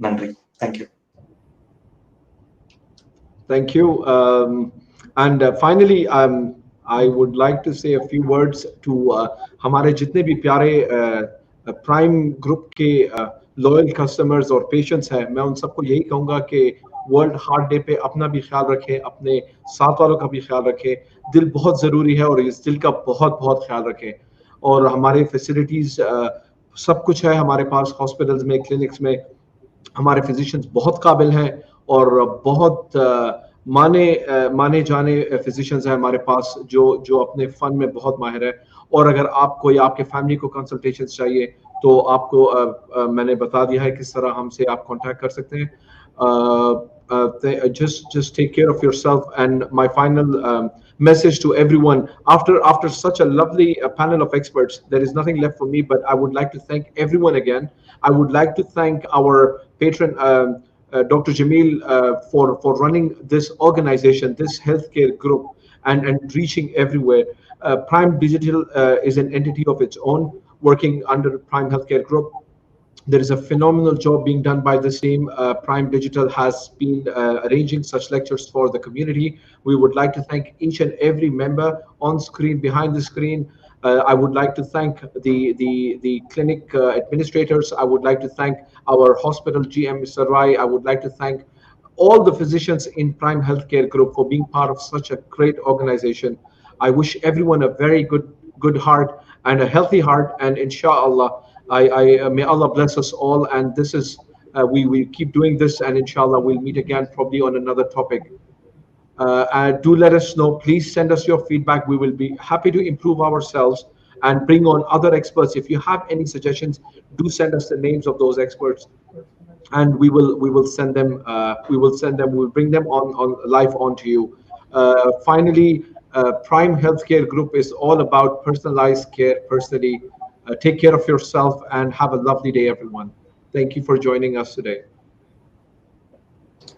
நன்றி. Thank you. Thank you. And finally, I would like to say a few words to हमारे जितने भी प्यारे प्राइम ग्रुप के लॉयल कस्टमर्स और पेशेंट्स हैं, मैं उन सबको यही कहूँगा कि वर्ल्ड हार्ट डे पे अपना भी ख्याल रखें, अपने साथ वालों का भी ख्याल रखें. दिल बहुत ज़रूरी है और इस दिल का बहुत ख्याल रखें. और हमारे फैसिलिटीज़ सब कुछ है हमारे पास, हॉस्पिटल्स में, क्लिनिक्स में हमारे फिजिशियंस बहुत काबिल हैं और बहुत माने जाने फिजिशियंस हैं हमारे पास जो अपने फन में बहुत माहिर है. और अगर आपको या आपके फैमिली को कंसल्टेशन चाहिए तो आपको मैंने बता दिया है किस तरह हमसे आप कांटेक्ट कर सकते हैं. Just take care of yourself. And my final message to everyone, after such a lovely panel of experts, there is nothing left for me, but I would like to thank everyone again. I would like to thank our patron Dr. Jamil for running this organization, this healthcare group, and reaching everywhere. Prime Digital is an entity of its own, working under Prime Healthcare Group. There is a phenomenal job being done by the same. Prime Digital has been arranging such lectures for the community. We would like to thank each and every member on screen, behind the screen. I would like to thank the clinic administrators. I would like to thank our hospital GM, Mr. Rai. I would like to thank all the physicians in Prime Healthcare Group for being part of such a great organization. I wish everyone a very good heart and a healthy heart, and inshallah May Allah bless us all. And this is we will keep doing this, and inshallah we'll meet again probably on another topic. And do let us know. Please send us your feedback. We will be happy to improve ourselves and bring on other experts. If you have any suggestions, do send us the names of those experts, and we will send them. We'll bring them on live onto you. Finally, Prime Healthcare Group is all about personalized care. Personally, take care of yourself and have a lovely day, everyone. Thank you for joining us today.